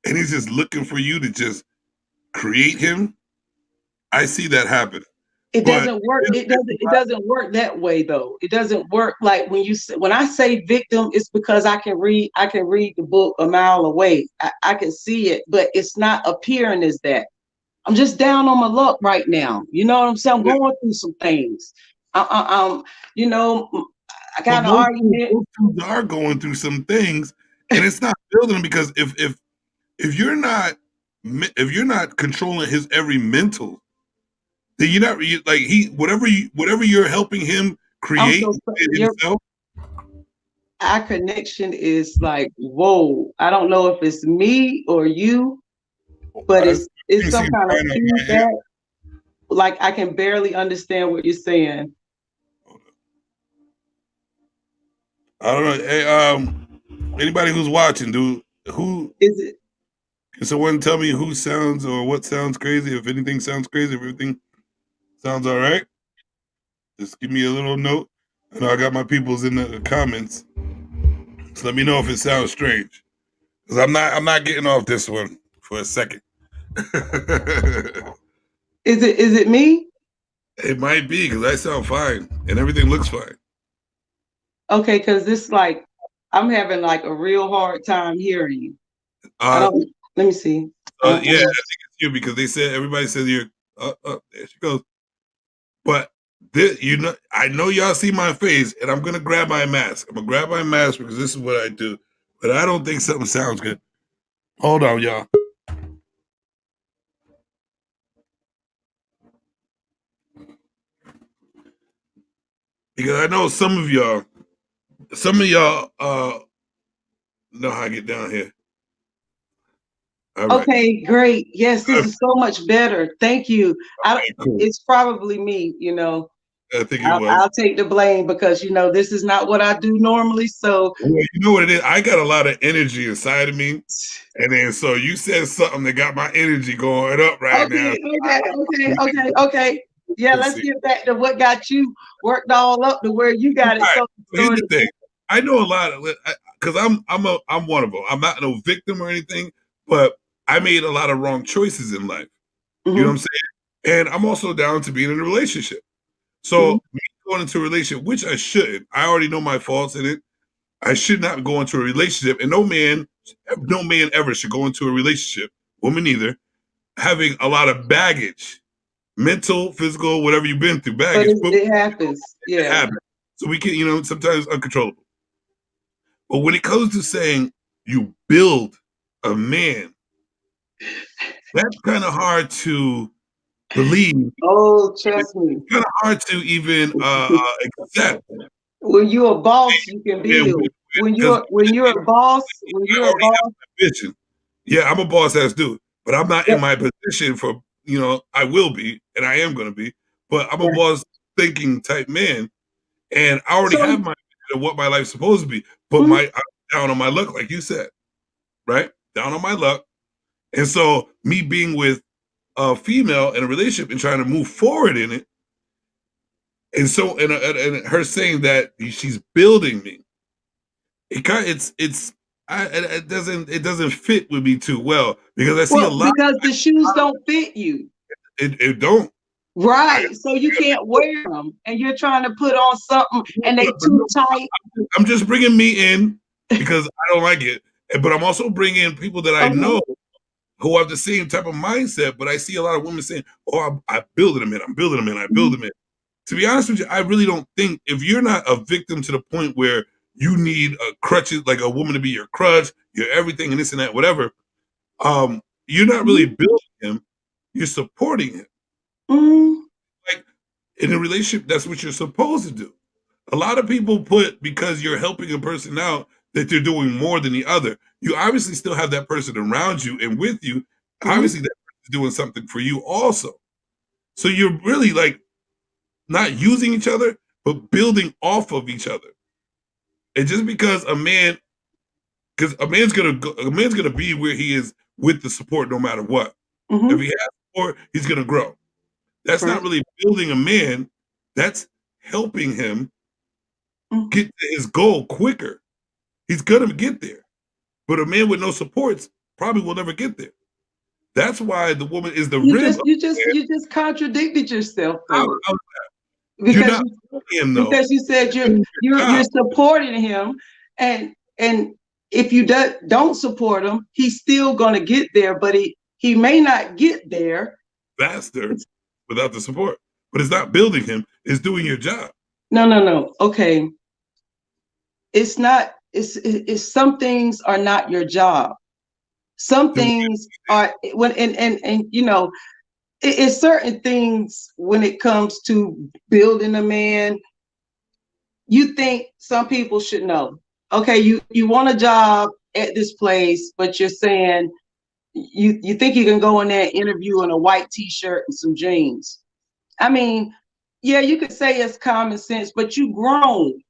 and he's just looking for you to just create him, I see that happen. It But doesn't work. It doesn't work that way though. It doesn't work like when I say victim, it's because I can read the book a mile away. I can see it, but it's not appearing as that. I'm just down on my luck right now. You know what I'm saying? I'm going through some things. You know, I but got an argument. most dudes are going through some things, and it's not building them because if you're not if you're not controlling his every mental, then you're not like whatever you're helping him I'm create so within your himself. our connection is like whoa. I don't know if it's me or you, but I it's see some him kind of crying on my end. feedback. Like I can barely understand what you're saying. I don't know. Hey, anybody who's watching, who Is it? can someone tell me who sounds or what sounds crazy? If anything sounds crazy, if everything sounds all right, just give me a little note. I know I got my peoples in the comments, so let me know if it sounds strange. Because I'm not getting off this one for a second. Is it me? It might be because I sound fine and everything looks fine. Okay, because this like I'm having like a real hard time hearing you. I Uh, don't. Let me see. yeah, I think it's you because everybody says you're. There she goes. But this, I know y'all see my face, and I'm gonna grab my mask. I'm gonna grab my mask because this is what I do. But I don't think something sounds good. Hold on, y'all. Because I know some of y'all know how I get down here. All right. Okay, great. Yes, All this is so much better. Thank you. I. right, cool. It's probably me. I think it was. I'll take the blame because this is not what I do normally. So Well, you know what it is? I got a lot of energy inside of me. And then so you said something that got my energy going up right now. okay. Yeah, Let's let's see. get back to what got you worked all up to where you All got it. right. So So here's story. the thing. I know a lot of because I'm one of them. I'm not no victim or anything, but I made a lot of wrong choices in life. You know what I'm Mm-hmm, saying? And I'm also down to being in a relationship. mm-hmm. So me going into a relationship, which I shouldn't. I already know my faults in it. I should not go into a relationship, and no man ever should go into a relationship, woman either, having a lot of baggage, mental, physical, whatever you've been through, But baggage. But it happens. it Yeah. happens. So we can, sometimes uncontrollable. But when it comes to saying you build a man, that's kind of hard to believe. Oh, It's trust me. kind of hard to even accept. When you're a boss, you can build. When Because you're a boss, when I you're a already have boss, my vision. Yeah, I'm a boss ass dude, but I'm not in that, my position for, I will be, and I am going to be, but I'm a that, boss thinking type man. And I already So, have my idea of what my life's supposed to be. But mhm, I'm down on my luck, like you said, right? Down on my luck. And so me being with a female in a relationship and trying to move forward in it, and so and her saying that she's building me, it doesn't fit with me too well because I see a well, lot. because the shoes don't fit you. It don't. I, Right. So you can't wear them and you're trying to put on something and they but too no, tight. I'm just bringing me in because I don't like it, but I'm also bringing people that I Okay. know who have the same type of mindset. But I see a lot of women saying, "Oh, I building them in. I'm building them in. I build Mhm. them in." To be honest with you, I really don't think if you're not a victim to the point where you need a crutches, like a woman to be your crutch, your everything, and this and that, whatever. You're not really Mhm. building him. You're supporting him. Mhm. Like in a relationship, that's what you're supposed to do. A lot of people put because you're helping a person out that they're doing more than the other. You obviously still have that person around you and with you. Mhm. Obviously, that person's doing something for you also. So you're really like not using each other, but building off of each other. And just because because a man's gonna be where he is with the support no matter what. If Mhm. he has support, he's gonna grow. That's not Correct. really building a man. That's helping him Mhm. get to his goal quicker. He's gonna get there. But a man with no supports probably will never get there. That's why the woman is the You rib of just you the just man. you just contradicted yourself though. How you're Because not you him though. because you said You're doing your you're job. supporting him and if you don't support him, he's still going to get there, but he may not get there. Faster without the support. But it's not building him, it's doing your job. No. Okay. It's not it's some things are not your job. Some Then things are when and you know it's certain things when it comes to building a man you think some people should know. Okay, you want a job at this place, but you're saying you think you can go in there and interview in a white t-shirt and some jeans. I mean, yeah, you could say it's common sense, but you grown.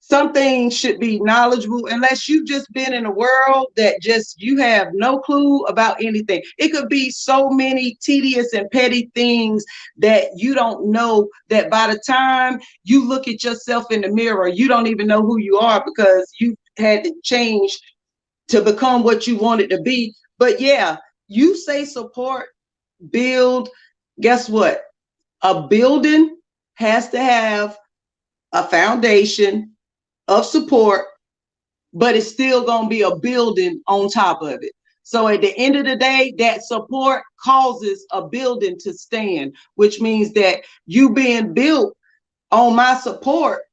Some things should be knowledgeable unless you've just been in a world that just you have no clue about anything. It could be so many tedious and petty things that you don't know that by the time you look at yourself in the mirror, you don't even know who you are because you had to change to become what you wanted to be. But yeah, you say support, build. Guess what? A building has to have a foundation of support, but it's still going to be a building on top of it. So at the end of the day, that support causes a building to stand, which means that you being built on my support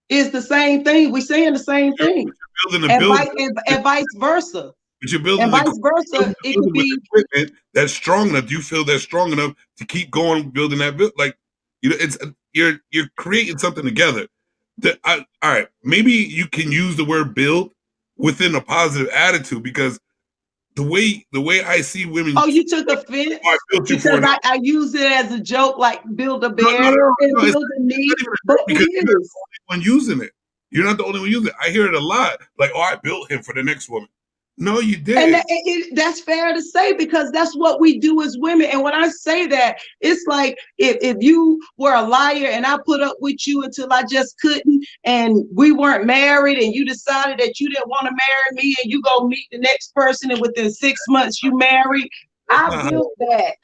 is the same thing. We're saying the same thing. You're building a And building. vice versa. But you're And building the vice versa, building the it could building with be, equipment that's strong enough. Do you feel that's strong enough to keep going building that build? Like, it's you're creating something together. All right, maybe you can use the word build within a positive attitude because the way I see women, oh, you took offense I built you for because an I use it as a joke, like build a no, bear no, no, and no. build a Not me, even a but joke it because you're not is. the only one using it. You're not the only one using it. I hear it a lot. Like, oh, I built him for the next woman. No, you And did. that's fair to say because that's what we do as women. And when I say that, it's like if you were a liar and I put up with you until I just couldn't, and we weren't married, and you decided that you didn't want to marry me, and you go meet the next person, and within 6 months you married. That's not how.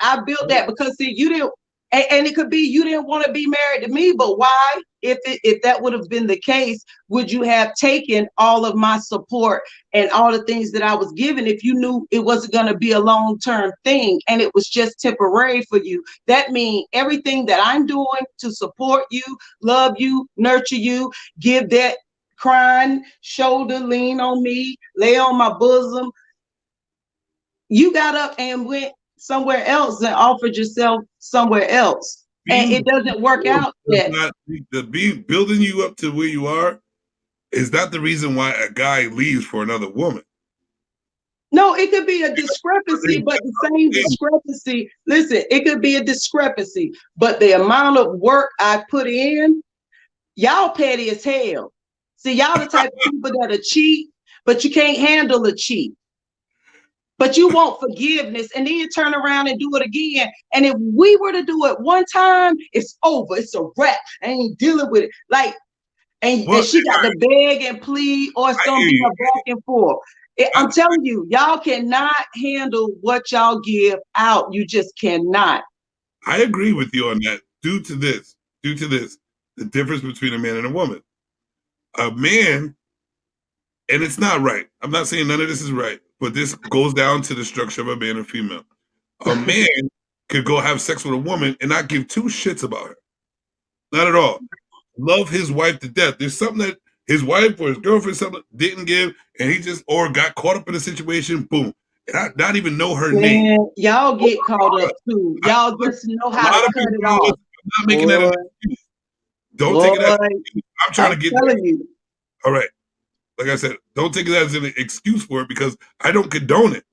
I built that because see, you didn't, and it could be you didn't want to be married to me, but why? If that would have been the case, would you have taken all of my support and all the things that I was given if you knew it wasn't going to be a long-term thing and it was just temporary for you? That means everything that I'm doing to support you, love you, nurture you, give that crying shoulder, lean on me, lay on my bosom. You got up and went somewhere else and offered yourself somewhere else. And it Being doesn't work out does that. not the being building you up to where you are is not the reason why a guy leaves for another woman. No, it could be a discrepancy, but the same Hey, discrepancy. Listen, it could be a discrepancy, but the amount of work I put in, Y'all petty as hell. See, y'all the type of people that'll cheat, but you can't handle a cheat. But you want forgiveness, and then you turn around and do it again. And if we were to do it one time, it's over. It's a wrap. I ain't dealing with it. Like, and Well, she got to beg and plead, or it's I gonna hear be you. a back and forth. I'm telling you, y'all cannot handle what y'all give out. You just cannot. I agree with you on that. Due to this, the difference between a man and a woman. A man, and it's not right. I'm not saying none of this is right, but this goes down to the structure of a man and female. A man could go have sex with a woman and not give two shits about her. Not at all. Love his wife to death. There's something that his wife or his girlfriend something didn't give, and he just or got caught up in a situation. Boom, and not even know her name. Man, y'all get caught up too. Y'all just know A how to lot of cut people it don't. off. I'm not making that an Boy, excuse. Don't take it as boy, an excuse. I'm trying I'm to get there. telling you. All right. Like I said, don't take it as an excuse for it because I don't condone it.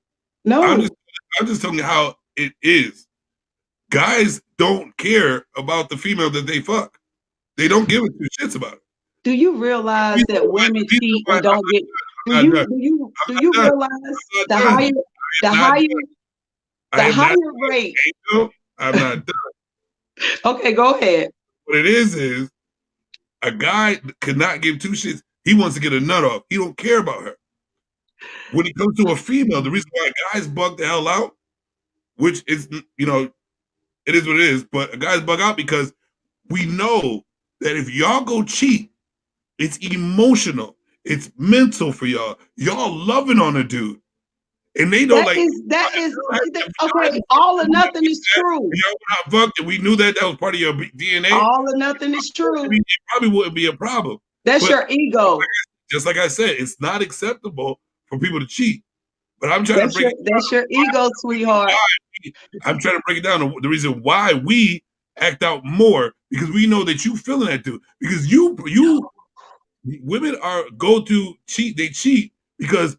I'm No. just I'm just telling you how it is. Guys don't care about the female that they fuck. They don't give a two shits about it. Do you realize The that women reason cheat why and don't get? Do I'm not you done. do you I'm do not you done. realize I'm not the done. higher the I'm not higher done. I the am not higher done. rate? Angel, I'm not done. Okay, go ahead. What it is a guy could not give two shits. He wants to get a nut off. He don't care about her. When it comes to a female, the reason why guys bug the hell out, which is it is what it is, but guys bug out because we know that if y'all go cheat, it's emotional, it's mental for y'all. Y'all loving on a dude, and they know like That is if y'all had okay. to All or do that, nothing is true. and y'all were not fucked, and we knew that that was part of your DNA. All or nothing is true. It probably wouldn't be a problem. That's But your ego. just like I said, it's not acceptable for people to cheat. But I'm trying to That's break your it that's your ego, sweetheart. I'm trying to break it down. The reason why we act out more because we know that you feeling that too. Because you women are go to cheat. They cheat because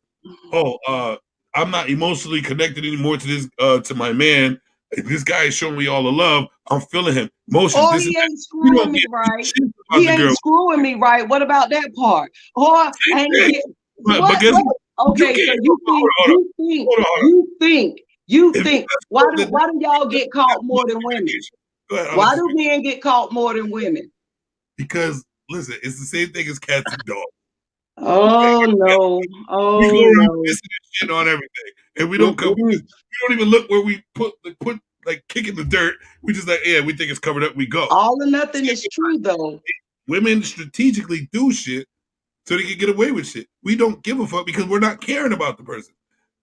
I'm not emotionally connected anymore to this to my man. This guy is showing me all the love. I'm feeling him. Emotions. Or This is he that. ain't We screwing don't me get right. shit about He the ain't girl. screwing me right. What about that part? Or I Same ain't thing. get But guess what? what? You Okay, can't. so you think Hold on. you think Hold on. Hold on. you think you If you think just why know do that why do y'all that's get caught more than women? communication. Go ahead. I'll let Why you do speak. men get caught more than women? Because listen, it's the same thing as cats and dogs. Okay, Oh no. we go Oh around no. missing and shit on everything, and we don't come. Mm-mm. We don't even look where we put like kick in the dirt. We just like we think it's covered up. We go. All or nothing is true though. Women strategically do shit so they can get away with shit. We don't give a fuck because we're not caring about the person.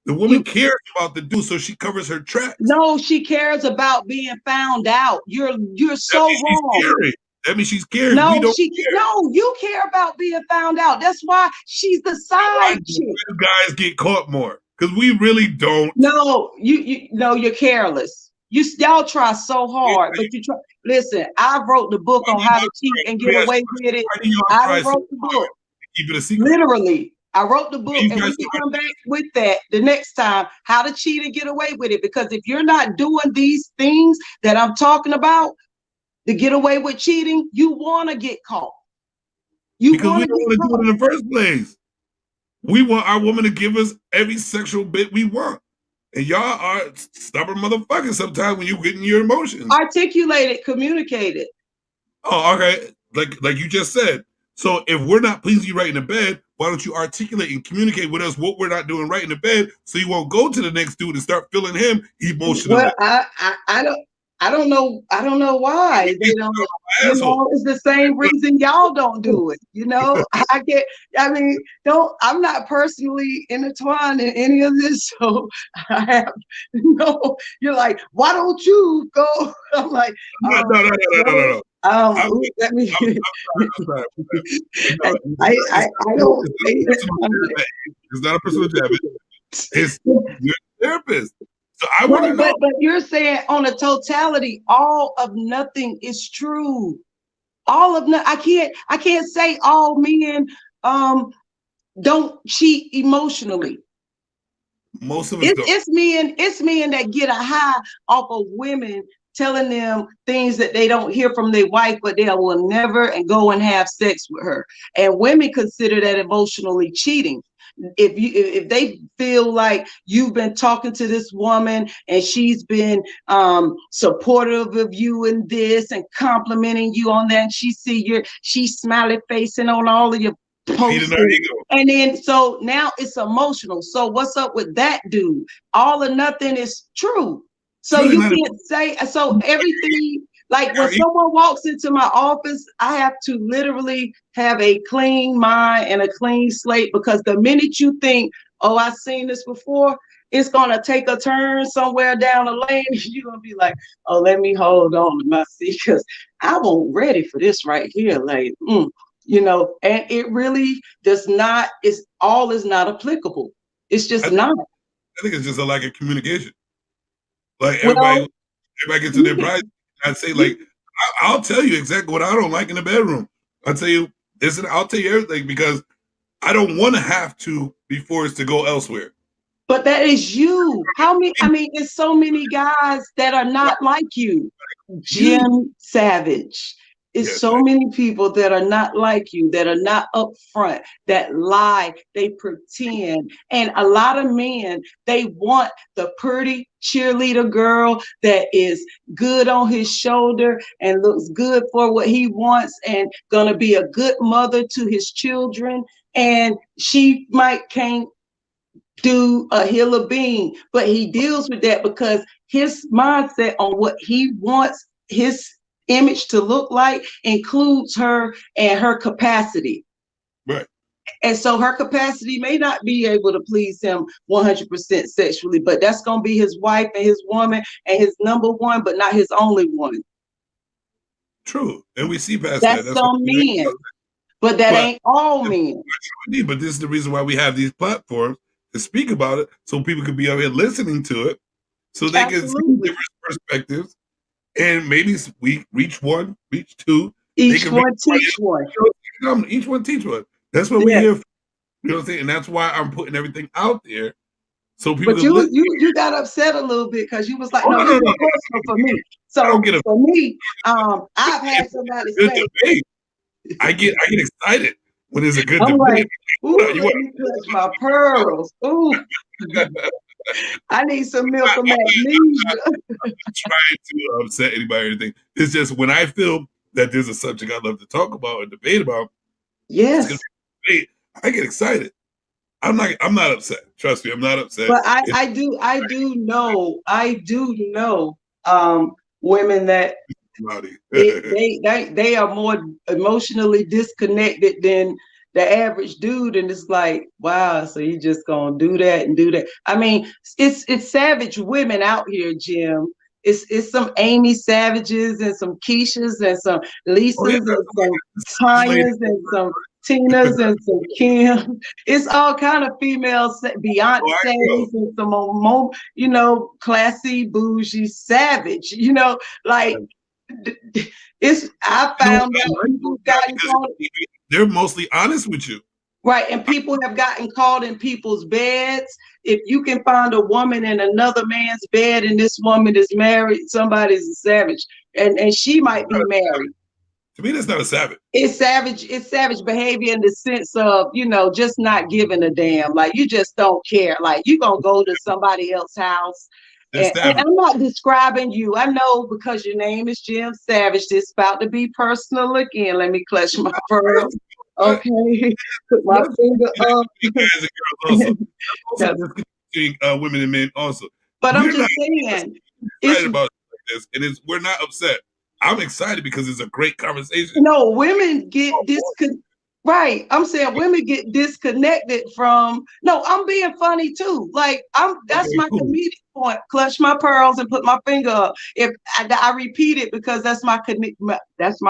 The woman You cares about the dude, so she covers her tracks. no, she cares about being found out. You're That so means she's wrong. caring. That means she's caring. We No, don't care. no, you care about being found out. That's why she's the Why side do chick. guys get caught more? Because we really don't. No, you no, you're careless. Y'all try so hard, but you try. Listen, I wrote the book on how to cheat and Let me get ask away you a question. with it. Why do y'all I try done so wrote the hard book. to keep it a secret? Literally, I wrote the Why book, you and try we so can hard come to back keep it with that the next time. How to cheat and get away with it? Because if you're not doing these things that I'm talking about to get away with cheating, you want to get caught. You because want we to don't get want to do caught. it in the first place. We want our woman to give us every sexual bit we want. And y'all are stubborn motherfuckers sometimes when you get in your emotions. Articulate it, communicate it. Oh, okay. Like you just said. So if we're not pleasing you right in the bed, why don't you articulate and communicate with us what we're not doing right in the bed so you won't go to the next dude and start feeling him Well, emotionally? I don't know why they don't. Asshole. It's the same reason y'all don't do it. I get. I mean, don't. I'm not personally intertwined in any of this, so I have You're like, why don't you go? I'm like, No, no, no, no, no, no, no, no. I'm, let me. I'm sorry. No, I, I, I, I don't. it's not a personal jab. It's your therapist. So I want Right, to know. but you're saying on a totality, all of nothing is true. All of no, I can't say all men um don't cheat emotionally. Most of us It's don't. it's men that get a high off of women telling them things that they don't hear from their wife, but they will never and go and have sex with her. And women consider that emotionally cheating. If they feel like you've been talking to this woman and she's been supportive of you in this and complimenting you on that, and she's smiley facing on all of your posts, and then so now it's emotional. So what's up with that dude? All or nothing is true. So you can't say so everything. Like when someone walks into my office, I have to literally have a clean mind and a clean slate, because the minute you think, oh, I've seen this before, it's gonna take a turn somewhere down the lane. You're gonna be like, oh, let me hold on to my seat, because I wasn't ready for this right here. Like, and it really does not, it's all is not applicable. It's just not. I think it's just a lack of communication. Like everybody gets to their pride. I'd say, like, I'll tell you exactly what I don't like in the bedroom. I'll tell you this, and I'll tell you everything, because I don't want to have to be forced to go elsewhere. But that is you. How many? I mean, there's so many guys that are not like you. Jim Savage. It's so many people that are not like you, that are not upfront, that lie, they pretend. And a lot of men, they want the pretty cheerleader girl that is good on his shoulder and looks good for what he wants and gonna be a good mother to his children. And she can't do a hill of bean, but he deals with that because his mindset on what he wants his image to look like includes her and her capacity. Right. And so her capacity may not be able to please him 100% sexually, but that's going to be his wife and his woman and his number one, but not his only one. True. And we see past that. That's some men, but that ain't all men. But this is the reason why we have these platforms to speak about it, so people could be out here listening to it, so they can see different perspectives, and maybe we reach one, reach two. Each one teach one. Each one teach one. That's what we're here for. You know what I'm saying? And that's why I'm putting everything out there, so people. But you got upset a little bit because you was like, no, this is personal for me. So for me, I've had somebody say, I get excited when there's a good I'm debate. Like, ooh, let me clutch my pearls. Ooh. I need some milk of magnesia. I'm not trying to upset anybody or anything. It's just when I feel that there's a subject I love to talk about and debate about. Yes. I get excited. I'm not upset. Trust me, I'm not upset. But I do know women that they are more emotionally disconnected than the average dude, and it's like, wow, so you just gonna do that and do that. I mean, it's savage women out here, Jim. It's some Amy Savages and some Keishas and some Lisas and some Tanyas and some Tinas and some Kim. It's all kind of females, Beyonce's and some more, classy, bougie, savage. Like I found out people gotten caught. They're mostly honest with you. Right, and people have gotten caught in people's beds. If you can find a woman in another man's bed and this woman is married, somebody's a savage. And she might be married. To me, that's not a savage. It's savage behavior in the sense of, just not giving a damn. Like, you just don't care. Like, you're going to go to somebody else's house. And I'm not describing you. I know because your name is Jim Savage. This about to be personal again. Let me clutch my pearls. Okay. Put my finger up. Women and men also. But I'm just saying. Excited about this, and we're not upset. I'm excited because it's a great conversation. No, women get disconnected. Right. I'm saying women get disconnected from. No, I'm being funny too. Like that's my comedic point. Clutch my pearls and put my finger up. If I repeat it because that's my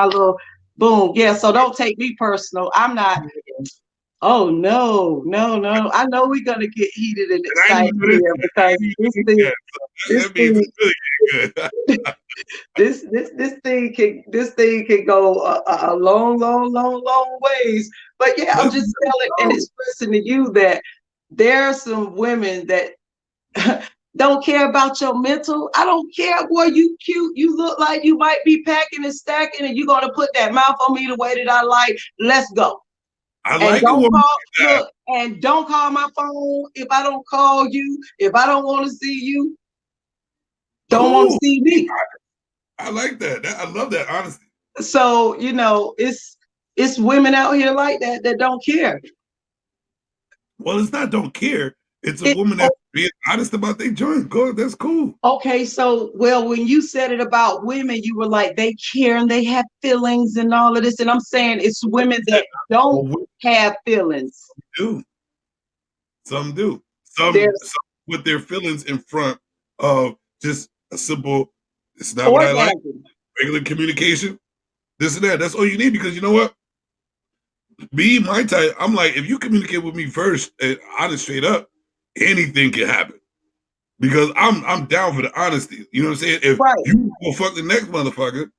little boom. Yeah. So don't take me personal. I'm not. Oh no. I know we're gonna get heated and excited here because this thing can go a long ways. But yeah, I'm just telling and expressing to you that there are some women that don't care about your mental. I don't care, boy, you cute. You look like you might be packing and stacking, and you're gonna put that mouth on me the way that I like. Let's go. I And like a don't woman call, like that. look, and don't call my phone if I don't call you. If I don't want to see you, don't want to Cool. see me. I like that. I love that honesty. So, it's women out here like that don't care. Well, it's not don't care. It's a It woman oh, that's being honest about their joint. Go, that's cool. okay, so well, when you said it about women, you were like they care and they have feelings and all of this. And I'm saying it's women that don't Well, women have feelings. do. Some do. Some put their feelings in front of just a simple, it's not what I like, Orgasm. regular communication, this and that. That's all you need because you know what? Me, my type, I'm like, if you communicate with me first and honest straight up, anything can happen. Because I'm down for the honesty. You know what I'm saying? If Right. you go fuck the next motherfucker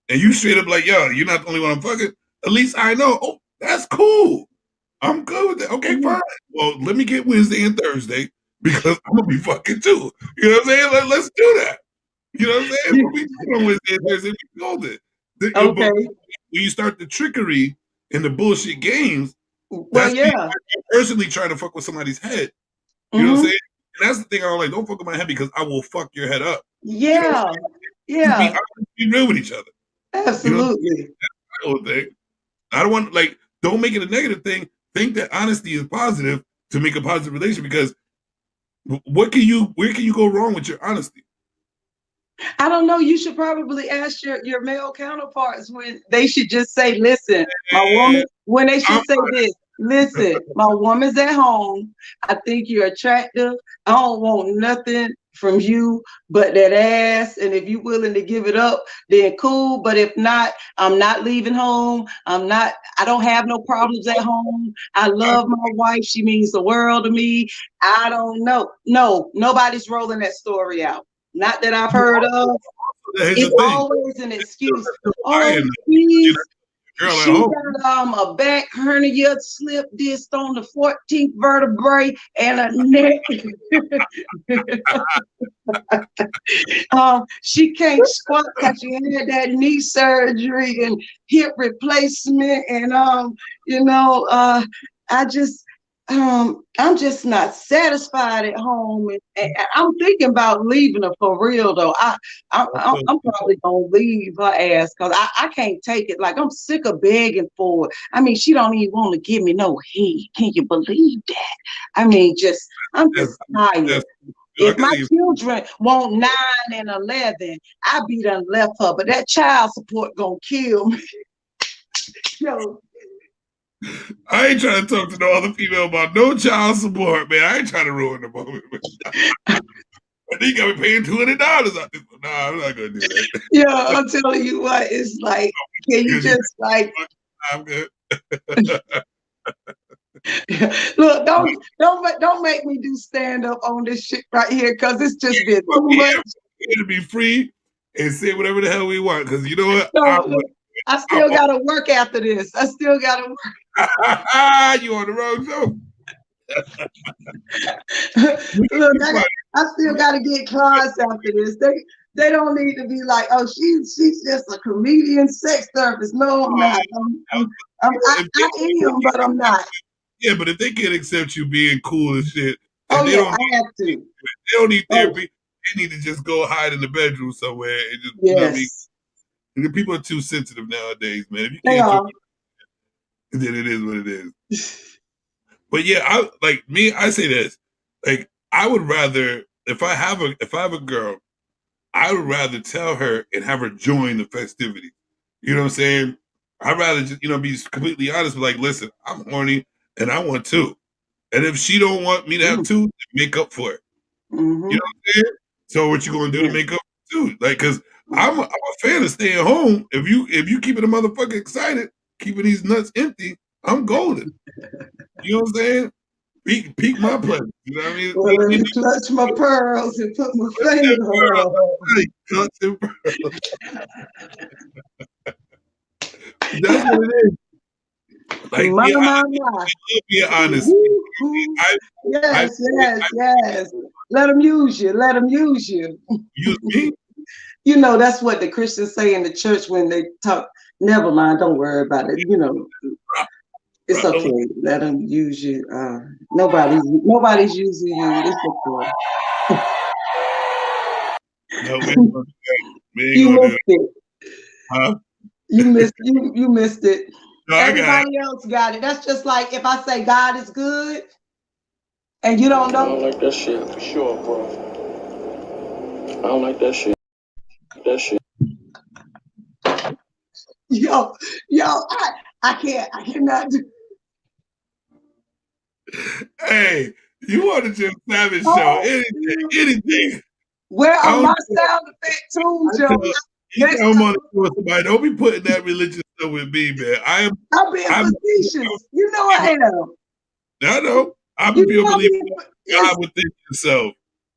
and you straight up like, yo, you're not the only one I'm fucking, at least I know, oh, that's cool. I'm good with that. Okay, fine. Well, let me get Wednesday and Thursday because I'm gonna be fucking too. You know what I'm saying? Let's do that. You know what I'm saying? What we doing on Wednesday and Thursday? We golden. But Okay. when you start the trickery and the bullshit games, Well, that's me yeah. personally trying to fuck with somebody's head. You know what I'm Mm-hmm. saying? And that's the thing I don't like. Don't fuck with my head because I will fuck your head up. You know what I'm Yeah. saying? Just be Yeah. honest, be real with each other. You know what I'm saying? Absolutely. That's the whole thing. I don't want like don't make it a negative thing. Think that honesty is positive to make a positive relation because where can you go wrong with your honesty? I don't know. You should probably ask your male counterparts when they should just say, listen, my woman, And when they I'm should say this, listen, my woman's at home. I think you're attractive. I don't want nothing from you but that ass. And if you're willing to give it up, then cool. But if not, I'm not leaving home. I don't have no problems at home. I love my wife. She means the world to me. I don't know. No, nobody's rolling that story out. Not that I've heard of. here's the It's thing. always an excuse. I Oh, am she's girl at she home. got a back hernia, slip disc on the 14th vertebrae, and a neck. She can't squat because she had that knee surgery and hip replacement, and I just I'm just not satisfied at home, and I'm thinking about leaving her for real though. I'm probably gonna leave her ass because I can't take it. Like I'm sick of begging for it. I mean, she don't even want to give me no heat. Can you believe that? I mean, I'm That's, just tired. that's, I If can my leave. children want 9 and 11, I be done left her. But that child support gonna kill me. Yo, I ain't trying to talk to no other female about no child support, man. I ain't trying to ruin the moment. But they got me paying $200 out this. Nah, I'm not gonna do that. yeah, I'm telling you what, it's like, can you Because you just like I'm good. look? Don't make me do stand up on this shit right here because it's just been But too we much. here to be free and say whatever the hell we want. Because you know what? No, look, I I'm still gotta work after this. I still gotta work. you on the wrong show. Look, I still gotta get clients after this. They don't need to be like, oh, she's just a comedian, sex therapist. No, I'm not. I am, but I'm not. Yeah, but if they can't accept you being cool and shit, Oh and yeah, I have to. they don't need Oh therapy. They need to just go hide in the bedroom somewhere and just you know what I mean. yes, The people are too sensitive nowadays, man. If you they can't talk, are. then it is what it is. But yeah, I like me. I say this, like I would rather if I have a girl, I would rather tell her and have her join the festivity. You know what I'm saying? I'd rather just be completely honest. But like, listen, I'm horny and I want two. And if she don't want me to have two, make up for it. You know Mm-hmm. what I'm saying? So what you gonna do to Yeah. make up for it too? Like, cause I'm a fan of staying home. If you keeping a motherfucker excited, keeping these nuts empty, I'm golden. You know what I'm saying? Peak my pleasure. You know what I mean? Well, let me clutch my pearls and put my finger on. Like, nuts and that's what it is. Like, My. be honest. Woo-hoo. I, I, Yes, yes, yes. let them use you. Let them use you. Use me? You know, that's what the Christians say in the church when they talk. Never mind, don't worry about it. You know, it's okay. Let them use you. Nobody's using you. It's okay. No, we ain't gonna do that. We ain't You gonna do missed that. it. Huh? You missed it. No, I got it. Everybody else got it. That's just like if I say God is good and you don't I know. don't like that shit for sure, bro. I don't like that shit. That shit. Yo, I cannot do. Hey, you want to just Savage show Oh, anything. where I are don't my know. sound effect tunes, I Joe? tell Next anytime I'm on time, the show with somebody, don't be putting that religious stuff with me, man. I'm being I'm facetious. You know I am. I know. I'm a You pure know I'm believer being. God It's, within yourself.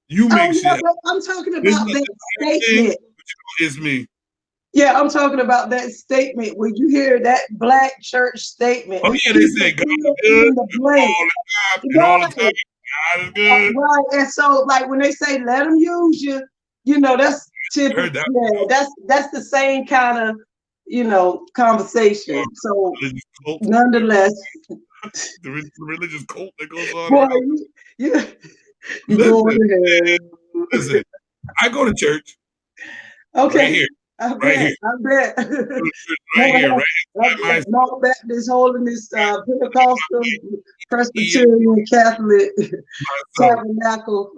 You oh make yeah, shit. but I'm talking There's about that nothing thing, statement. but you know, it's me. Yeah, I'm talking about that statement when you hear that black church statement. Oh yeah, they say People God is fill good in the blank. all the time, and all the time Right. God is good. Right. And so, like when they say "let them use you," that's I typical. heard that Yeah, that's the same kind of conversation. So, religious cult, nonetheless, the religious cult that goes on boy, around. you you going Listen, to hell. listen. I go to church right Okay, here, I right bet. here, I bet. right here, right I here. North Baptist, Holiness, Pentecostal, My Presbyterian, Catholic, myself. Tabernacle.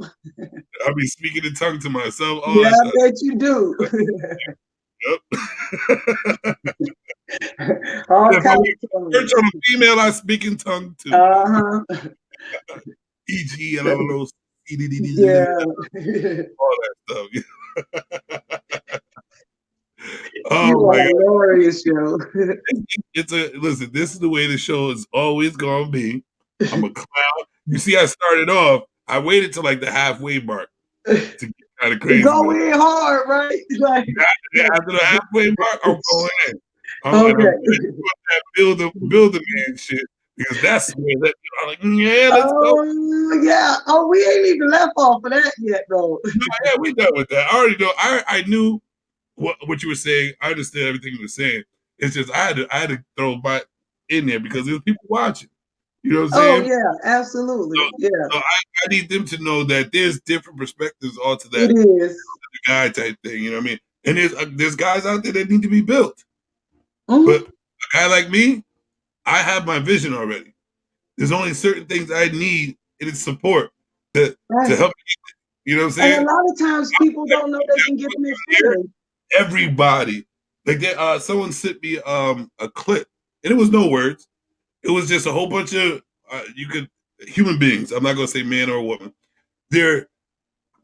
I be speaking in tongue to myself, all Yeah, that I stuff. bet you do. Yep. All If I kinds went of to church tongues. on a female, I speak in tongue too. Uh-huh. E.g. all Yeah. that stuff. Oh You my are god. hilarious, yo. It's a listen, this is the way the show is always gonna be. I'm a clown. You see, I started off, I waited till like the halfway mark to get kind of crazy Go with it. in hard, right? After the halfway mark, I'm going in. And I'm Okay. doing that build a man shit because that's where that I'm like, yeah, let's go. Oh yeah. Oh, we ain't even left off of that yet, though. No, yeah, we done with that. I already know. I knew what you were saying. I understood everything you were saying. It's just I had to throw my in there because there's people watching. You know what I'm Oh saying? yeah, So, absolutely. Yeah, I need them to know that there's different perspectives onto it that is. guy type thing. You know what I mean? And there's guys out there that need to be built. But Mm-hmm. a guy like me, I have my vision already. There's only certain things I need in its support to Right. help. You know what I'm And a saying? lot of times people don't know they can get in their feelings. Everybody, like someone sent me a clip, and it was no words. It was just a whole bunch of human beings. I'm not gonna say man or woman. They're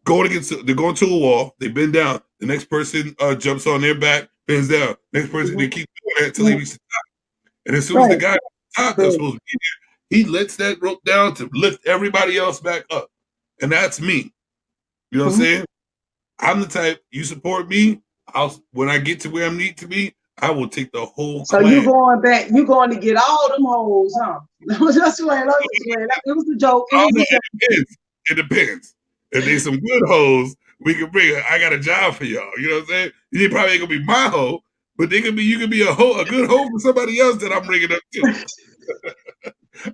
they're going to a wall. They bend down. The next person jumps on their back, bends down. Next person, they Mhm. keep doing that until they Yeah. reach the top. And as soon as the Right. guy at the top that's Right. supposed to be there, he lets that rope down to lift everybody else back up. And that's me. You know what I'm Mhm. saying? I'm the type, you support me, when I get to where I need to be, I will take the whole So you clan. going back? You going to get all them hoes, huh? Just wait. Just wait. It was a joke. It I don't was know, a it joke. depends. It depends. If they some good hoes, we can bring her. I got a job for y'all. You know what I'm saying? You probably ain't gonna be my hoe, but you could be a good hoe for somebody else that I'm bringing up too.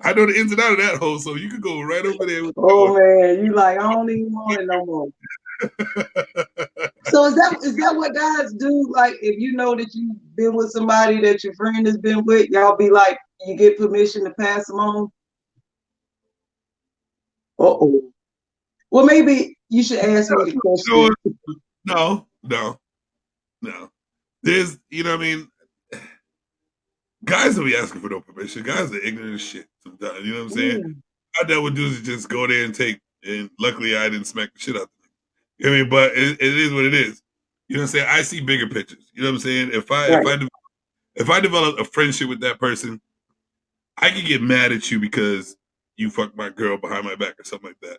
I know the ins and out of that hoe, so you could go right over there with Oh man, you like I don't even want it no more. So is that what guys do? Like if you know that you've been with somebody that your friend has been with, y'all be like, you get permission to pass them on? Uh-oh. Well, maybe you should ask me the You know question. what? No. There's, you know what I mean? Guys don't be asking for no permission. Guys are ignorant as shit sometimes. You know what I'm saying? Mm, I know what dudes is just go there and take. And luckily, I didn't smack the shit out of them. You know what I mean? But it is what it is. You know what I'm saying? I see bigger pictures. You know what I'm saying? right. If I develop a friendship with that person, I can get mad at you because you fucked my girl behind my back or something like that.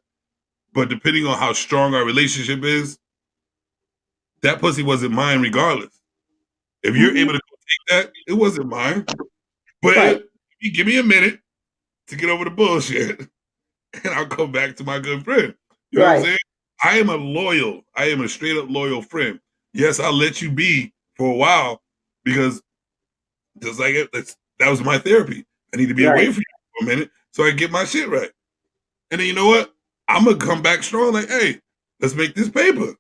But depending on how strong our relationship is, that pussy wasn't mine regardless. If you're Mhm. able to go take that, it wasn't mine. But Right. you give me a minute to get over the bullshit, and I'll come back to my good friend. You know what I'm Right. saying? I am a straight up loyal friend. Yes, I'll let you be for a while because just like that was my therapy. I need to be away Right. from you for a minute so I can get my shit right. And then you know what? I'm gonna come back strong. Like, hey, let's make this paper.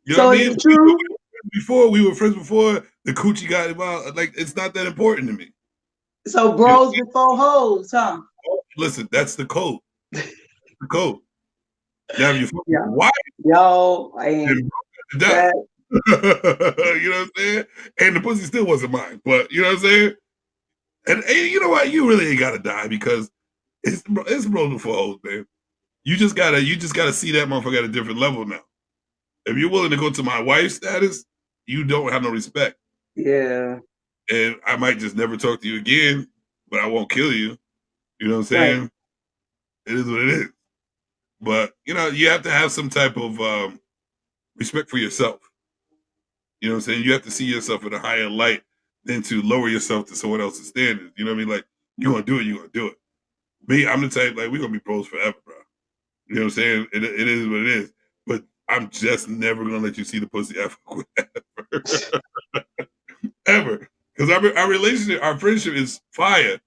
You know So what I is mean? it true? We were friends before the coochie got involved. Like, it's not that important to me. So You know bros before hoes, huh? listen, that's the code. The code. Now, if you fuck with Yeah. the wife, Y'all and then bro got to die. that. You know what I'm saying? And the pussy still wasn't mine. But you know what I'm saying? And you know what? You really ain't gotta die because it's bro before hoes, man. You just gotta see that motherfucker at a different level now. If you're willing to go to my wife's status, you don't have no respect. Yeah. And I might just never talk to you again, but I won't kill you. You know what I'm Right. saying? It is what it is. But you have to have some type of respect for yourself. You know what I'm saying? You have to see yourself in a higher light than to lower yourself to someone else's standards. You know what I mean? Like, you're gonna do it, you're gonna do it. Me, I'm the type, like, we're gonna be bros forever, bro. You know what I'm saying? It is what it is. But I'm just never gonna let you see the pussy ever. Ever. Because our relationship, our friendship is fire.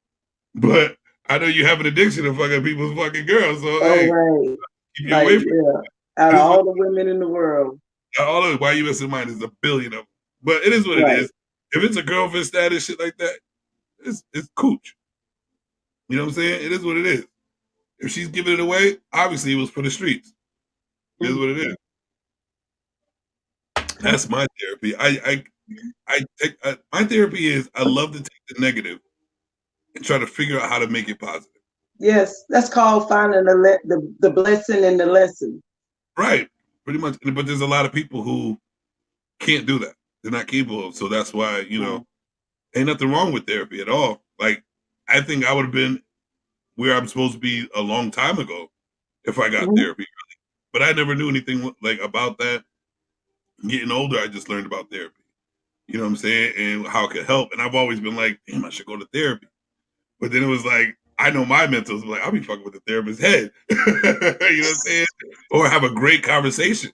But I know you have an addiction to fucking people's fucking girls. So Oh, hey, right. keep you Like, away from yeah. Out it. of Is what all the women in the world. all of it. Why you missing mine is a billion of them. But it is what it Right. is. If it's a girlfriend status, shit like that, it's cooch. You know what I'm saying? It is what it is. If she's giving it away, obviously it was for the streets. It is what it is. That's my therapy. I take my therapy is I love to take the negative and try to figure out how to make it positive. Yes, that's called finding the blessing in the lesson. Right. Pretty much. But there's a lot of people who can't do that. They're not capable. So that's why, Mm. ain't nothing wrong with therapy at all. Like, I think I would have been where I'm supposed to be a long time ago if I got Mhm. therapy. But I never knew anything like about that. Getting older, I just learned about therapy. You know what I'm saying? And how it could help. And I've always been like, damn, I should go to therapy. But then it was like, I know my mentals. Like, I'll be fucking with the therapist's head. You know what I'm saying? Or have a great conversation.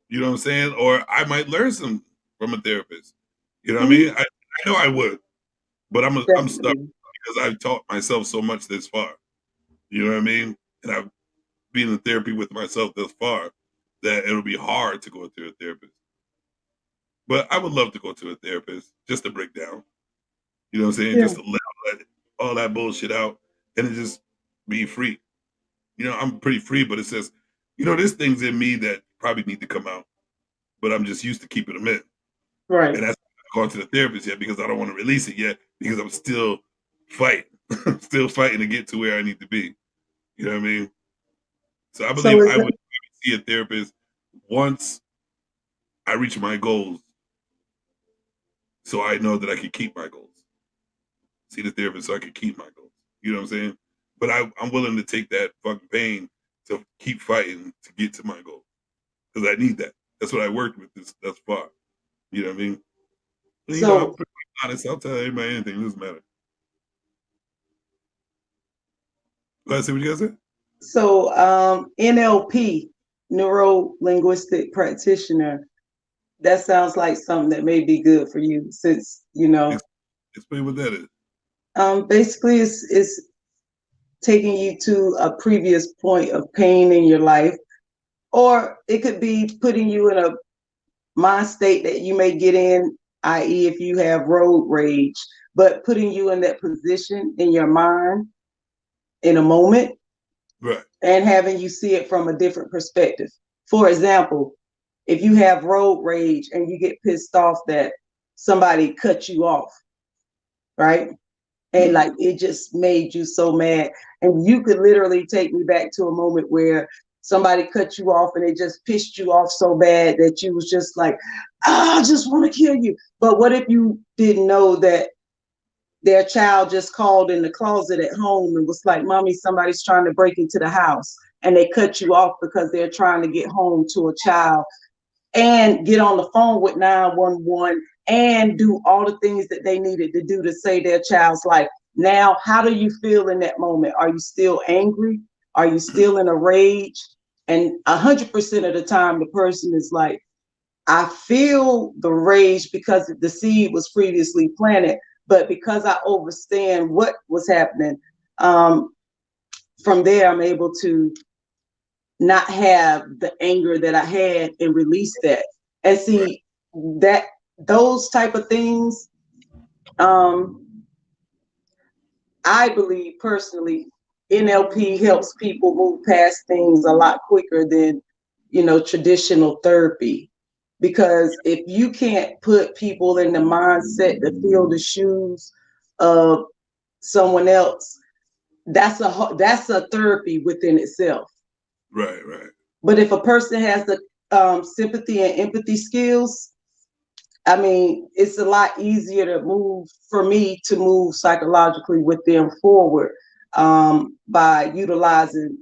You know what I'm saying? Or I might learn some from a therapist. You know what I Mhm. mean? I know I would, but I'm stuck Definitely. because I've taught myself so much this far. You know what I mean? And I've been in therapy with myself this far that it'll be hard to go to a therapist. But I would love to go to a therapist just to break down. You know what I'm saying? Yeah. Just to let all that bullshit out and to just be free. I'm pretty free, but it says, there's things in me that probably need to come out, but I'm just used to keeping them in. Right. And that's not gone to the therapist yet because I don't want to release it yet because I'm still fighting. Still fighting to get to where I need to be. You know what I mean? So I So believe is I it would see a therapist once I reach my goals so I know that I can keep my goals. See the therapist so I can keep my goals. You know what I'm saying? But I'm willing to take that fucking pain to keep fighting to get to my goal because I need that. That's what I worked with this thus far. You know what I mean? And, I'm so pretty honest. I'll tell everybody anything. It doesn't matter. Go ahead, see what you guys say. NLP, Neuro Linguistic Practitioner, that sounds like something that may be good for you since, Ex- Explain what that is. basically it's taking you to a previous point of pain in your life, or it could be putting you in a mind state that you may get in, i.e., if you have road rage, but putting you in that position in your mind in a moment Right. and having you see it from a different perspective. For example, if you have road rage and you get pissed off that somebody cut you off, right? And Mm-hmm. like it just made you so mad. And you could literally take me back to a moment where somebody cut you off and it just pissed you off so bad that you was just like, I just want to kill you. But what if you didn't know that their child just called in the closet at home and was like, Mommy, somebody's trying to break into the house. And they cut you off because they're trying to get home to a child and get on the phone with 911 and do all the things that they needed to do to save their child's life. Now, how do you feel in that moment? Are you still angry? Are you still in a rage? And 100% of the time, the person is like, I feel the rage because the seed was previously planted, but because I understand what was happening, from there, I'm able to not have the anger that I had and release that. And see that those type of things, I believe personally, NLP helps people move past things a lot quicker than, traditional therapy. Because if you can't put people in the mindset to feel the shoes of someone else, that's a therapy within itself. Right. But if a person has the sympathy and empathy skills, I mean, it's a lot easier to move for me to move psychologically with them forward, by utilizing,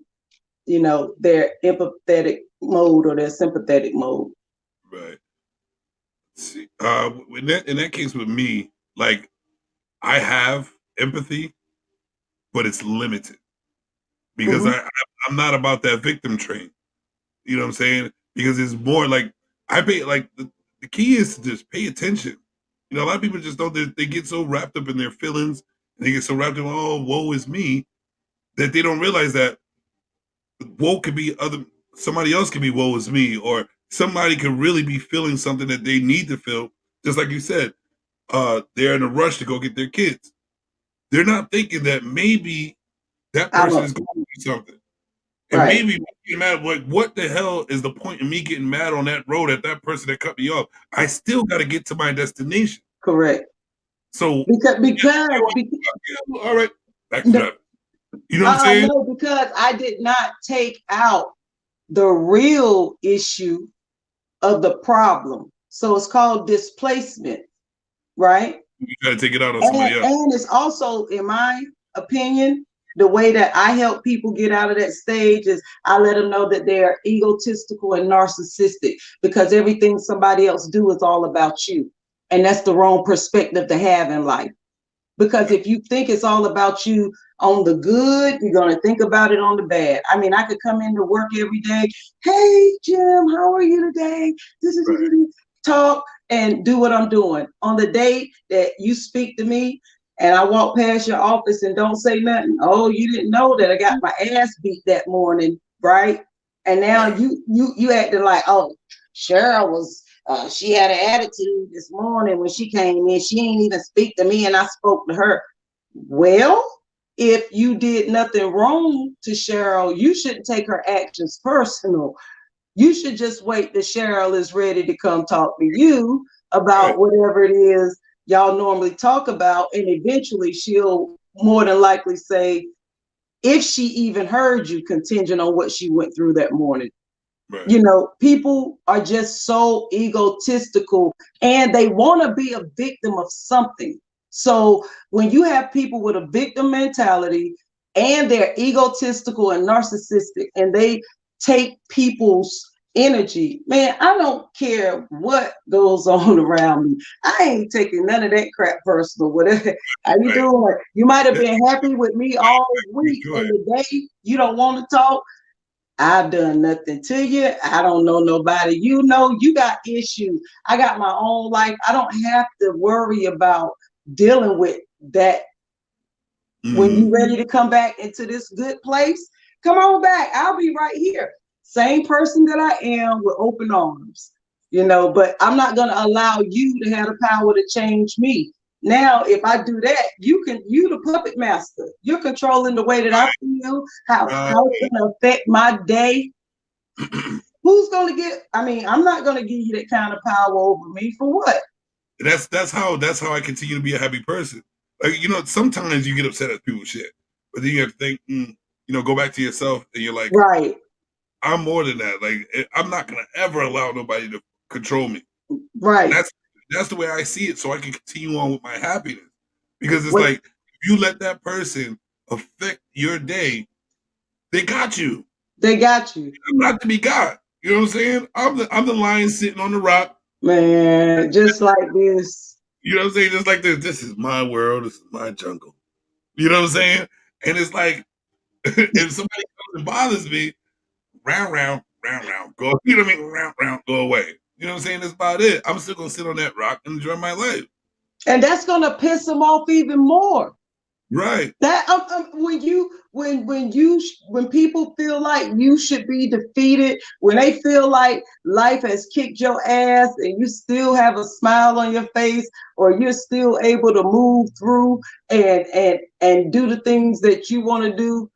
their empathetic mode or their sympathetic mode. Right. See, in that case with me, like I have empathy, but it's limited because Mm-hmm. I'm not about that victim train. You know what I'm saying? Because it's more like I pay like the key is to just pay attention. You know, a lot of people just don't they get so wrapped up in their feelings and they get so wrapped up, oh, woe is me, that they don't realize that woe could be other somebody else could be woe is me, or somebody could really be feeling something that they need to feel. Just like you said, they're in a rush to go get their kids. They're not thinking that maybe that person is going to do something. And Right. maybe getting mad, like, what the hell is the point of me getting mad on that road at that person that cut me off? I still got to get to my destination. Correct. So, Because all right, back to that. You know what I'm saying? no, because I did not take out the real issue of the problem. So it's called displacement, right? You got to take it out on somebody else. And it's also, in my opinion, the way that I help people get out of that stage is I let them know that they are egotistical and narcissistic, because everything somebody else do is all about you. And that's the wrong perspective to have in life. Because if you think it's all about you on the good, you're going to think about it on the bad. I mean, I could come into work every day. Hey, Jim, how are you today? Talk and do what I'm doing. On the day that you speak to me and I walk past your office and don't say nothing, oh, you didn't know that I got my ass beat that morning, right? And now you acting like, oh, Cheryl was she had an attitude this morning when she came in. She ain't even speak to me and I spoke to her. Well, if you did nothing wrong to Cheryl, you shouldn't take her actions personal. You should just wait till Cheryl is ready to come talk to you about whatever it is y'all normally talk about. And eventually she'll more than likely say, if she even heard you, contingent on what she went through that morning. Right. People are just so egotistical and they want to be a victim of something. So when you have people with a victim mentality and they're egotistical and narcissistic and they take people's energy, man, I don't care what goes on around me. I ain't taking none of that crap personal. Whatever. How you doing? You might have been happy with me all week, and the day you don't want to talk, I've done nothing to you. I don't know nobody. You got issues. I got my own life. I don't have to worry about dealing with that. When you're ready to come back into this good place, come on back. I'll be right here. Same person that I am, with open arms. But I'm not going to allow you to have the power to change me. Now, if I do that, you the puppet master. You're controlling the way that I feel, how it's going to affect my day. Who's going to I'm not going to give you that kind of power over me for what? That's how I continue to be a happy person. Like, sometimes you get upset at people's shit, but then you have to think, go back to yourself, and you're like, right, I'm more than that. Like, I'm not gonna ever allow nobody to control me. Right. That's the way I see it, so I can continue on with my happiness. Because it's like, if you let that person affect your day, they got you. They got you. I'm not to be got. You know what I'm saying? I'm the lion sitting on the rock. Man, just like this. You know what I'm saying? Just like this. This is my world. This is my jungle. You know what I'm saying? And it's like, if somebody comes and bothers me, round, go. You know what I mean? Round, go away. You know what I'm saying? That's about it. I'm still gonna sit on that rock and enjoy my life. And that's gonna piss them off even more. Right. That when people feel like you should be defeated, when they feel like life has kicked your ass and you still have a smile on your face, or you're still able to move through and do the things that you want to do,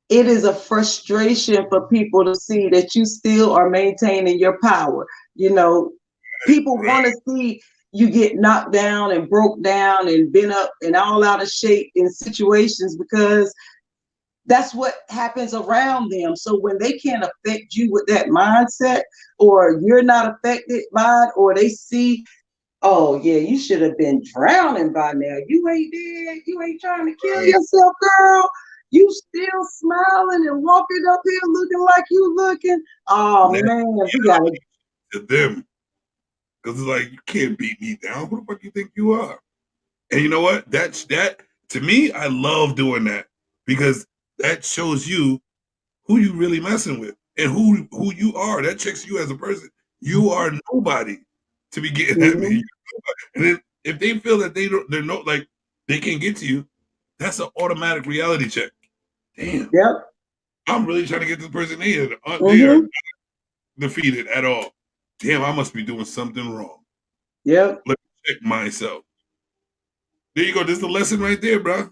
it is a frustration for people to see that you still are maintaining your power. You know, people want to see you get knocked down and broke down and been up and all out of shape in situations, because that's what happens around them. So when they can't affect you with that mindset, or you're not affected by it, or they see, oh yeah, you should have been drowning by now. You ain't dead. You ain't trying to kill yourself, girl. You still smiling and walking up here looking like you looking. Oh man, we gotta. To them, because it's like, you can't beat me down. Who the fuck you think you are? And you know what? That to me, I love doing that, because that shows you who you really messing with and who you are. That checks you as a person. You are nobody to be getting at me. And then if they feel that they're not, like, they can't get to you, that's an automatic reality check. Damn. Yep. I'm really trying to get this person in. They are not defeated at all. Damn, I must be doing something wrong. Yep. Let me check myself. There you go. There's the lesson right there, bro.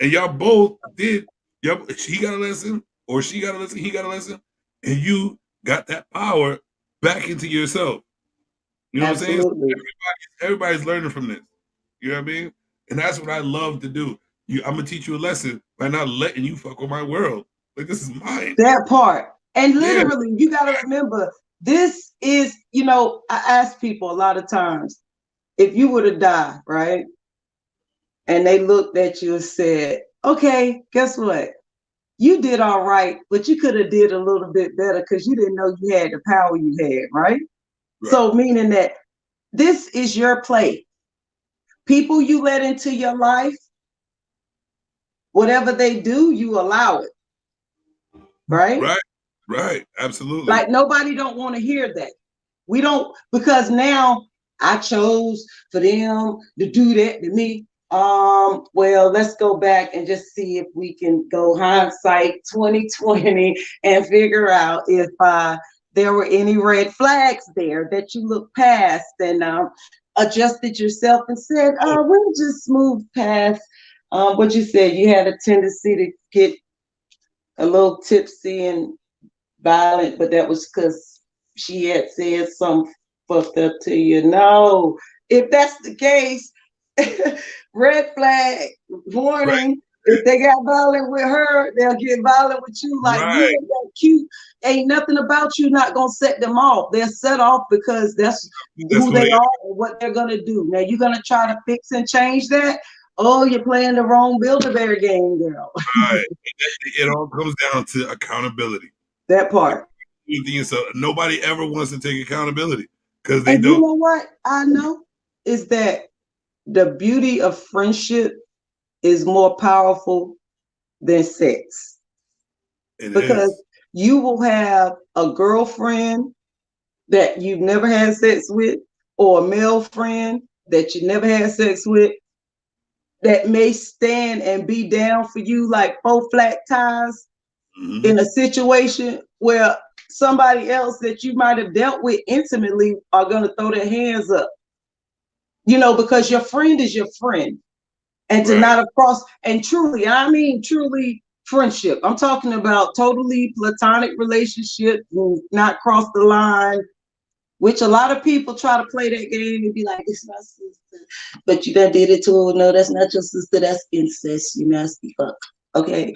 And y'all both did. Yep. He got a lesson, or she got a lesson. He got a lesson, and you got that power back into yourself. You know Absolutely. what I'm saying? Everybody's learning from this. You know what I mean? And that's what I love to do. I'm gonna teach you a lesson by not letting you fuck with my world. Like, this is mine. That part. And literally, you got to remember, this is, I ask people a lot of times, if you were to die, right? And they looked at you and said, okay, guess what? You did all right, but you could have did a little bit better because you didn't know you had the power you had, right? So meaning that this is your play. People you let into your life, whatever they do, you allow it. Right? Right. Absolutely. Like, nobody don't want to hear that. We don't, because now I chose for them to do that to me. Well, let's go back and just see if we can go hindsight 2020 and figure out if there were any red flags there that you looked past and adjusted yourself and said, we'll just move past what you said. You had a tendency to get a little tipsy and violent, but that was because she had said something fucked up to you. No, if that's the case, red flag, warning. If they got violent with her, they'll get violent with you. Like, you ain't that cute. Ain't nothing about you not gonna set them off. They're set off because that's who they are and what they're gonna do. Now you're gonna try to fix and change that. Oh, you're playing the wrong Build-A-Bear game, girl. Right. It all comes down to accountability. That part. So nobody ever wants to take accountability because they and don't. You know what I know is that the beauty of friendship is more powerful than sex. Because you will have a girlfriend that you've never had sex with, or a male friend that you never had sex with, that may stand and be down for you like 4 flat tires in a situation where somebody else that you might have dealt with intimately are going to throw their hands up. Because your friend is your friend. And to not cross, and truly, I mean truly friendship. I'm talking about totally platonic relationship, not cross the line, which a lot of people try to play that game and be like, it's my sister. But you done did it to her. No, that's not your sister. That's incest, you nasty fuck. Okay.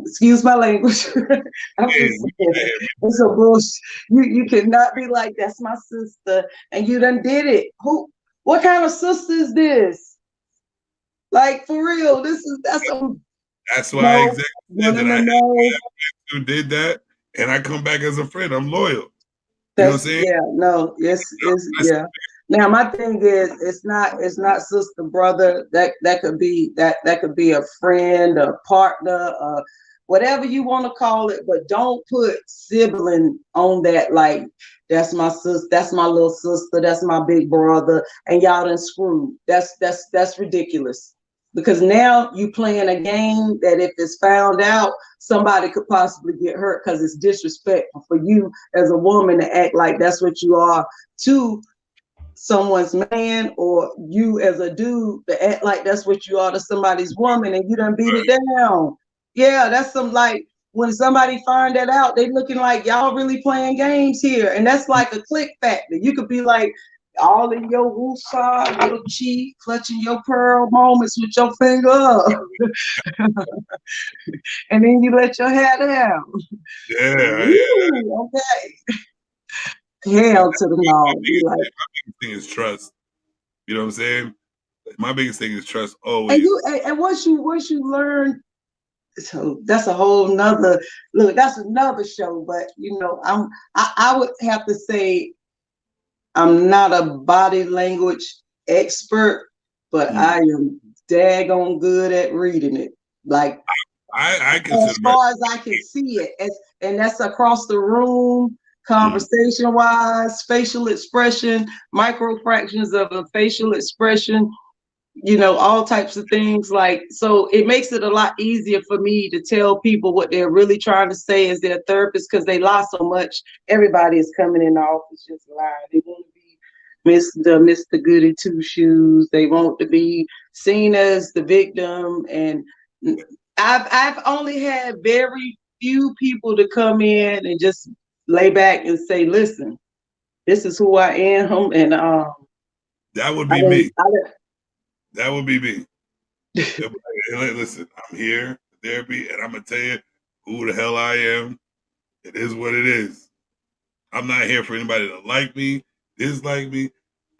Excuse my language. I'm just saying. It's a bullshit. You cannot be like, that's my sister. And you done did it. What kind of sister is this? Like, for real, that's why I exactly said that. I had who did that, and I come back as a friend. I'm loyal. You know what I'm saying? Yeah, no, yeah. Now my thing is, it's not sister, brother. That could be a friend, a partner, whatever you want to call it, but don't put sibling on that. Like, that's my sister, that's my little sister, that's my big brother, and y'all done screwed. That's ridiculous. Because now you playing a game that if it's found out, somebody could possibly get hurt because it's disrespectful for you as a woman to act like that's what you are to someone's man, or you as a dude to act like that's what you are to somebody's woman, and you done beat it down. Yeah, that's some, like, when somebody find that out, they looking like y'all really playing games here, and that's like a click factor. You could be like all in your woosah, your cheek, clutching your pearl moments with your finger up, and then you let your hair down. Yeah, Ooh, okay. Hell to the my no. Be biggest, like, my biggest thing is trust. You know what I'm saying? My biggest thing is trust and always. you, and once you learn, so that's a whole nother look. That's another show. But I would have to say I'm not a body language expert, but I am daggone good at reading it. Like, I as consider myself. far as I can see it, and that's across the room, conversation wise, facial expression, micro fractions of a facial expression, all types of things. Like, so it makes it a lot easier for me to tell people what they're really trying to say as their therapist, because they lie so much. Everybody is coming in the office just lying. They want to be Mr. Goody Two Shoes. They want to be seen as the victim. And I've only had very few people to come in and just lay back and say, listen, this is who I am. And That would I be didn't, me. That would be me. Listen, I'm here for therapy, and I'm gonna tell you who the hell I am. It is what it is. I'm not here for anybody to like me, dislike me.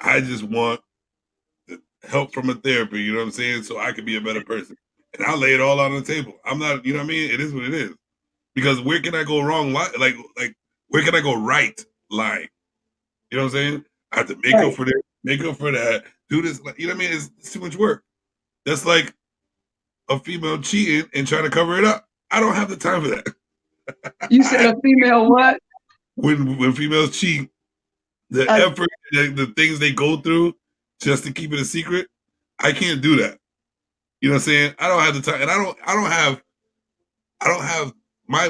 I just want the help from a therapy. You know what I'm saying? So I can be a better person, and I lay it all on the table. I'm not. You know what I mean? It is what it is. Because where can I go wrong? Like where can I go right? Lying. You know what I'm saying? I have to make up for this, make up for that, do this. You know what I mean? It's too much work. That's like a female cheating and trying to cover it up. I don't have the time for that. You said a female what? When females cheat, the effort, the things they go through just to keep it a secret, I can't do that. You know what I'm saying? I don't have the time, and I don't have my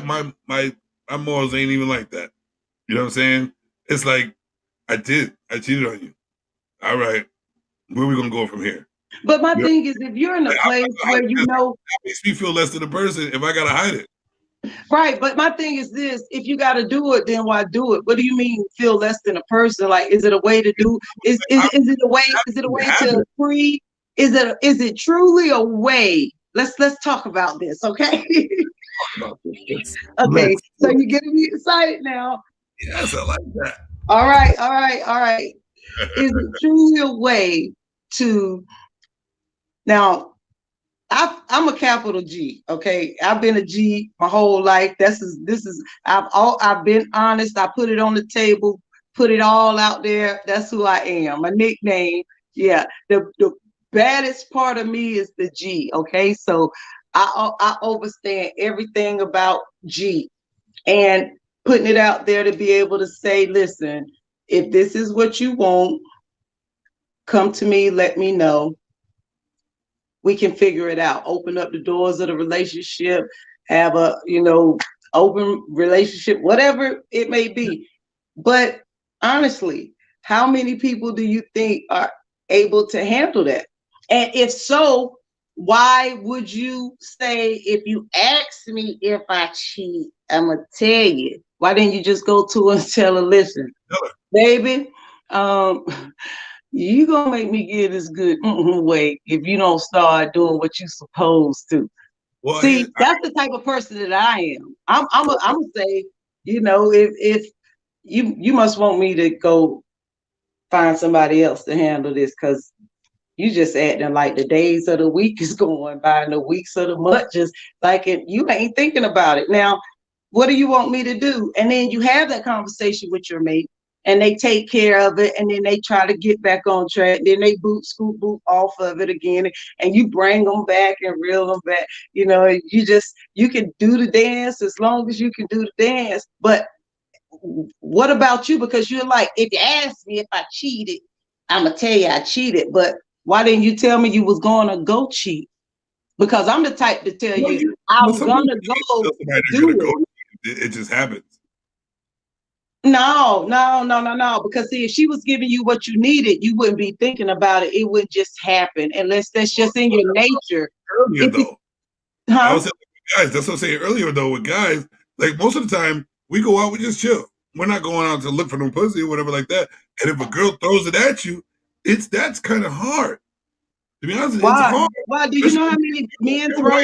morals ain't even like that. You know what I'm saying? It's like I cheated on you. All right, where are we gonna go from here? But my thing is, if you're in a place where that makes me feel less than a person if I gotta hide it. Right, but my thing is this: if you got to do it, then why do it? What do you mean feel less than a person? Like, is it a way to do? Is it a way? Is it a way to free? Is it truly a way? Let's talk about this, okay? Okay, so you're getting me excited now. Yes, I like that. All right. Is it truly a way to now? I'm a capital G. Okay, I've been a G my whole life. I've been honest. I put it on the table, put it all out there. That's who I am. My nickname. Yeah. The baddest part of me is the G. Okay, so I understand everything about G, and putting it out there to be able to say, listen, if this is what you want, come to me. Let me know. We can figure it out. Open up the doors of the relationship, have a, open relationship, whatever it may be. But honestly, how many people do you think are able to handle that? And if so, why would you say, if you ask me if I cheat, I'm going to tell you? Why didn't you just go to her and tell her, listen, baby, you gonna make me give this good way if you don't start doing what you supposed to. Well, see, that's the type of person that I am. I'm gonna say, if you must want me to go find somebody else to handle this, because you just acting like the days of the week is going by and the weeks of the month just like it. You ain't thinking about it. Now, what do you want me to do? And then you have that conversation with your mate. and they take care of it, and then they try to get back on track. Then they scoop boot off of it again, and you bring them back and reel them back. You can do the dance as long as you can do the dance. But what about you? Because you're like, if you ask me if I cheated, I'm gonna tell you I cheated. But why didn't you tell me you was gonna go cheat? Because I'm the type to tell you I'm gonna go do it. It just happens. No. Because see, if she was giving you what you needed, you wouldn't be thinking about it. It wouldn't just happen unless that's just in your nature. Earlier though, I was guys. That's what I was saying earlier though. With guys, like most of the time, we go out, we just chill. We're not going out to look for them pussy or whatever like that. And if a girl throws it at you, that's kind of hard. To be honest, it's hard. Why? Do you know how many men throw?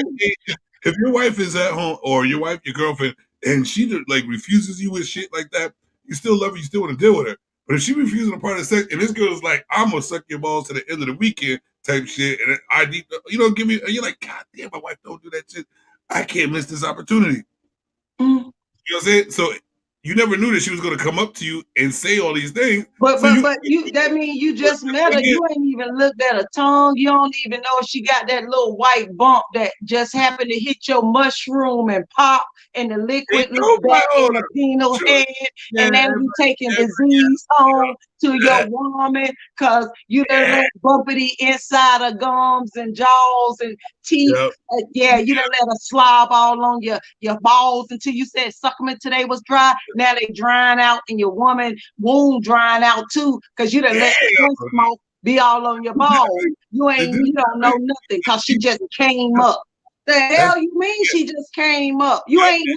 If your wife is at home, or your girlfriend, and she like refuses you with shit like that, you still love her, you still want to deal with her. But if she refuses a part of sex, and this girl is like, I'm gonna suck your balls to the end of the weekend type shit, and I need, give me, and you're like, God damn, my wife don't do that shit. I can't miss this opportunity. Mm. You know what I'm saying? So you never knew that she was going to come up to you and say all these things. But that means you just met her. You ain't even looked at her tongue. You don't even know if she got that little white bump that just happened to hit your mushroom and pop, and the liquid look back in the penal head, and now you taking disease home to your woman because you done let bumpity inside of gums and jaws and teeth. You done let her slob all on your balls until you said suck them until they was dry. Now they drying out, and your woman womb drying out too, because you done let the smoke be all on your balls. You don't know nothing because she just came up. The hell you mean she just came up? You ain't.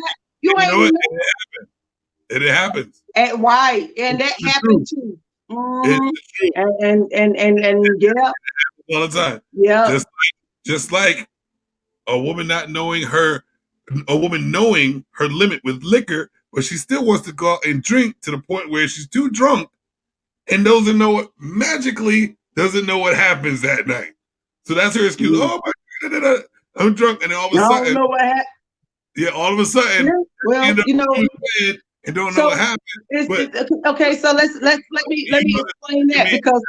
It happens. Right, and that happened too. And yeah, all the time. Yeah, just like a woman knowing her limit with liquor, but she still wants to go out and drink to the point where she's too drunk and doesn't know what happens that night. So that's her excuse. Oh my God, I'm drunk, and then all of a sudden, I don't know what happened. Yeah, all of a sudden, well, and don't know what happened. Okay, so let me explain that, because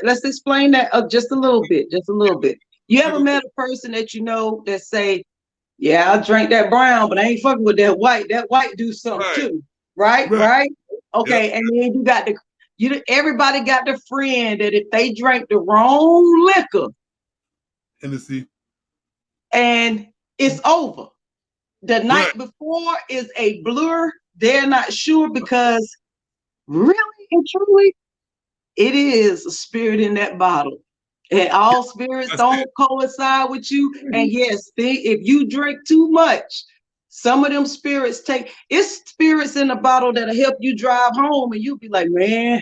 let's explain that just a little bit. You ever met a person that that say, yeah, I drank that brown, but I ain't fucking with that white. That white do something too, right? Okay, and then you got everybody got the friend that if they drank the wrong liquor, Hennessy, and it's over. The night before is a blur. They're not sure, because really and truly, it is a spirit in that bottle. And all spirits don't coincide with you. And yes, if you drink too much, some of them spirits it's spirits in the bottle that'll help you drive home, and you'll be like, man,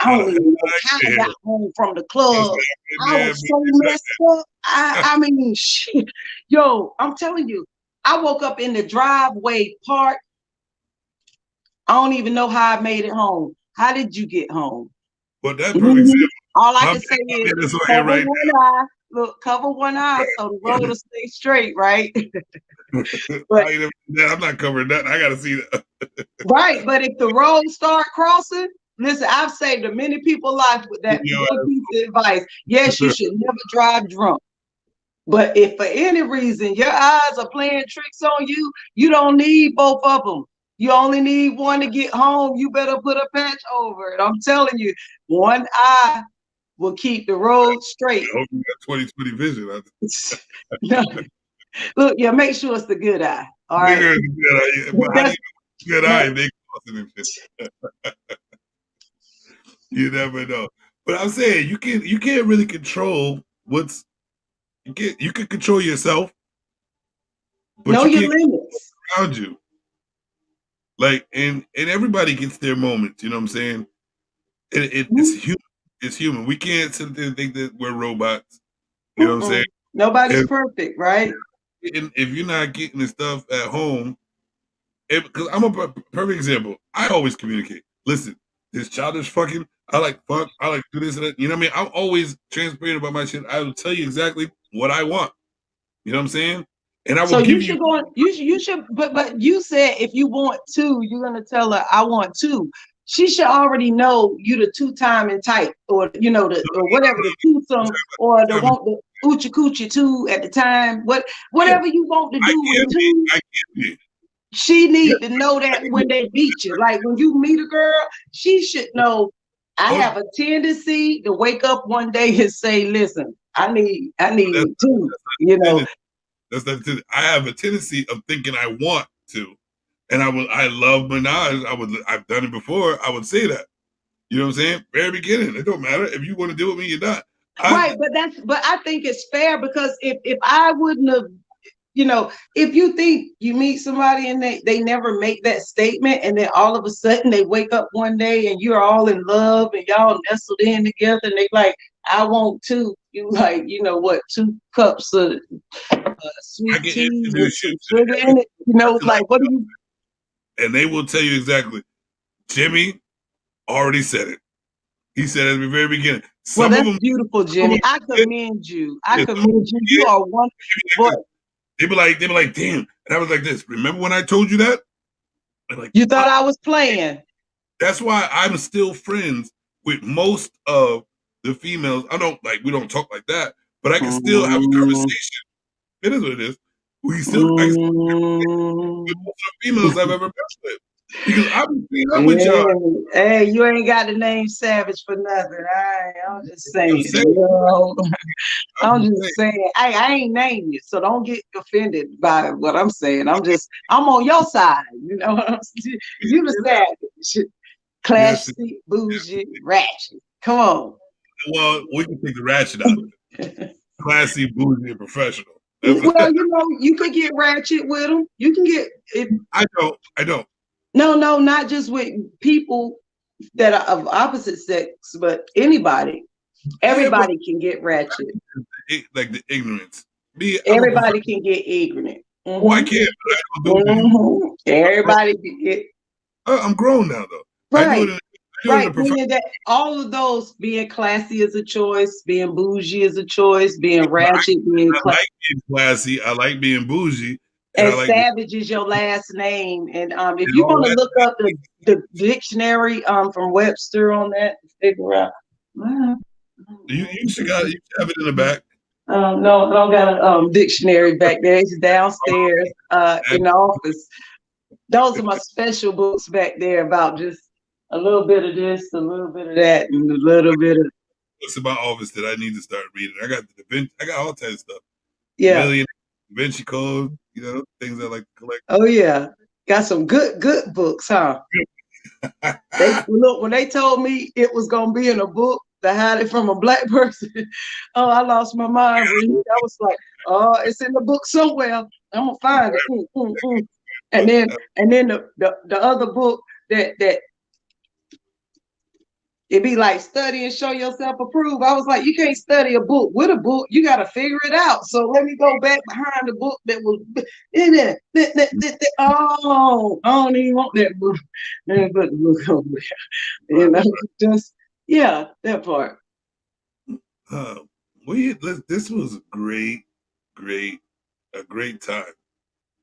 I don't even know how I got home from the club. I was so messed up. I mean, shit. Yo, I'm telling you, I woke up in the driveway park. I don't even know how I made it home. How did you get home? Well, that's perfect. All I can say is cover one eye. Look, cover one eye so the road will stay straight, right? But I'm not covering that. I gotta see that. Right, but if the road start crossing, listen, I've saved a many people's life with that piece of advice. Yes, you should never drive drunk. But if for any reason your eyes are playing tricks on you, you don't need both of them. You only need one to get home. You better put a patch over it. I'm telling you, one eye will keep the road straight. I hope you got 20/20 vision. No. Look, make sure it's the good eye. All right. Good eye. They crossing shit. You never know. But I'm saying you can't really control you can control yourself. But know your limits around you. Like, and everybody gets their moments, you know what I'm saying? It's human. It's human. We can't sit there and think that we're robots. You know what I'm saying? Nobody's perfect, right? And if you're not getting the stuff at home, because I'm a perfect example. I always communicate. Listen, this childish fucking, I like fuck, I like do this and that. You know what I mean? I'm always transparent about my shit. I will tell you exactly what I want. You know what I'm saying? And I will give you should, but you said if you want to, you're gonna tell her I want to. she should already know you the two-time and type, or you know, the or whatever, the twosome, or the want the oochie coochie two at the time. Whatever you want to I do with get me. two, I get me. she Yeah, need to know I that get when me. they meet you. Like when you meet a girl, she should know. I Oh, have a tendency to wake up one day and say, "Listen, I need that's two." not You the know, tendency. That's not the tendency. I have a tendency of thinking I want to, and I love Minaj. I've done it before. I would say that. You know what I'm saying? Very beginning. It don't matter if you want to do it with me, you're not. right? But I think it's fair, because if I wouldn't have, you know, if you think you meet somebody and they never make that statement, and then all of a sudden they wake up one day and you're all in love and y'all nestled in together, and they like, I want two. You like, you know what, 2 cups of I sweet can tea with introduce you some to sugar every in it. You know, person like, like what do you? and they will tell you exactly. Jimmy already said it. He said at the very beginning. Well, Some of that's them, beautiful, some of Jimmy. them, I commend you. I yeah, some of commend you. You them are one. But they be like, damn. And I was like this. Remember when I told you that? I'm like, you thought I was playing. that's why I'm still friends with most of the females. We don't talk like that, but I can still have a Mm, conversation. It is what it is. I can still with mm. most of the females I've ever been with. Because I've been cleaning up with y'all. Yeah. Hey, you ain't got the name Savage for nothing. I'm just I'm saying. saying, You know? I'm I'm just just saying. saying. I ain't naming you, so don't get offended by what I'm saying. I'm on your side. You know what I'm saying? You the savage, Yes. classy, bougie, ratchet. Come on. Well, we can take the ratchet out of it. Classy, bougie, and professional. That's, Well, you know, you could get ratchet with them. You can get it. I don't. I don't. No, not just with people that are of opposite sex, but anybody. Yeah, but Everybody can get ratchet. like the ignorance. Me, I'm a professional. Everybody can get ignorant. Oh, I Mm-hmm. can, but I don't do it. Mm-hmm. I'm grown. Everybody can get I'm grown now, though. I do right. it. I do it in Right. a professional. Meaning that all of those, being classy is a choice, being bougie is a choice, being ratchet, being I like being classy. I like being bougie, and I and like being savage is your last name. And if and you all want to that. look up the dictionary from Webster on that, figure out. Well, You should have it in the back. no, I don't got a dictionary back there. It's downstairs in the office. Those are my special books back there about just a little bit of this, a little bit of that, and a little bit of What's in my office that I need to start reading? I got the Da Vinci, I got all types of stuff. yeah. Chameleon, Da Vinci Code, things I like to collect. Oh yeah, got some good books, huh? They look when they told me it was gonna be in a book to hide it from a black person. Oh, I lost my mind. Really. I was like, oh, it's in the book somewhere. I'm gonna find it. And then the other book that it'd be like study and show yourself approved. I was like, you can't study a book with a book. You got to figure it out. So let me go back behind the book that was in there. Oh, I don't even want that book. Let me put the book over there. You know, just yeah, that part. Uh, this was a great time.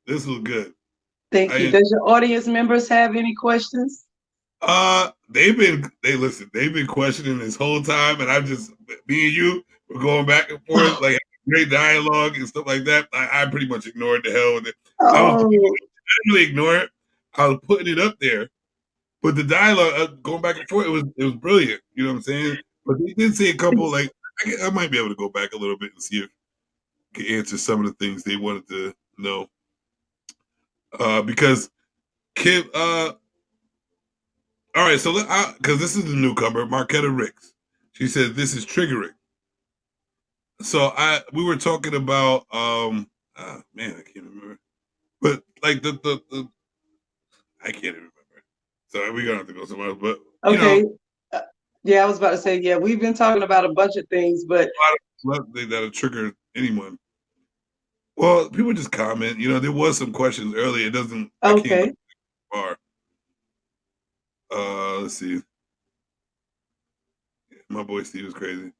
This was good. Thank you. I Does your audience members have any questions? they've been questioning this whole time, and me and you were going back and forth, like great dialogue and stuff like that. I pretty much ignored the hell with it. I Oh, didn't really ignore it. I was putting it up there, but the dialogue going back and forth, it was brilliant. You know what I'm saying? But they did say a couple like I might be able to go back a little bit and see if I can answer some of the things they wanted to know. Because Kim, all right, so because this is the newcomer, Marquetta Ricks. She said this is triggering. So we were talking about man, I can't remember. But like the I can't remember. So we're gonna have to go somewhere else. But okay. Yeah, I was about to say, yeah, we've been talking about a bunch of things, but a lot of things that'll trigger anyone. Well, people just comment. There was some questions earlier. I can't go okay. far. Let's see. My boy Steve was crazy.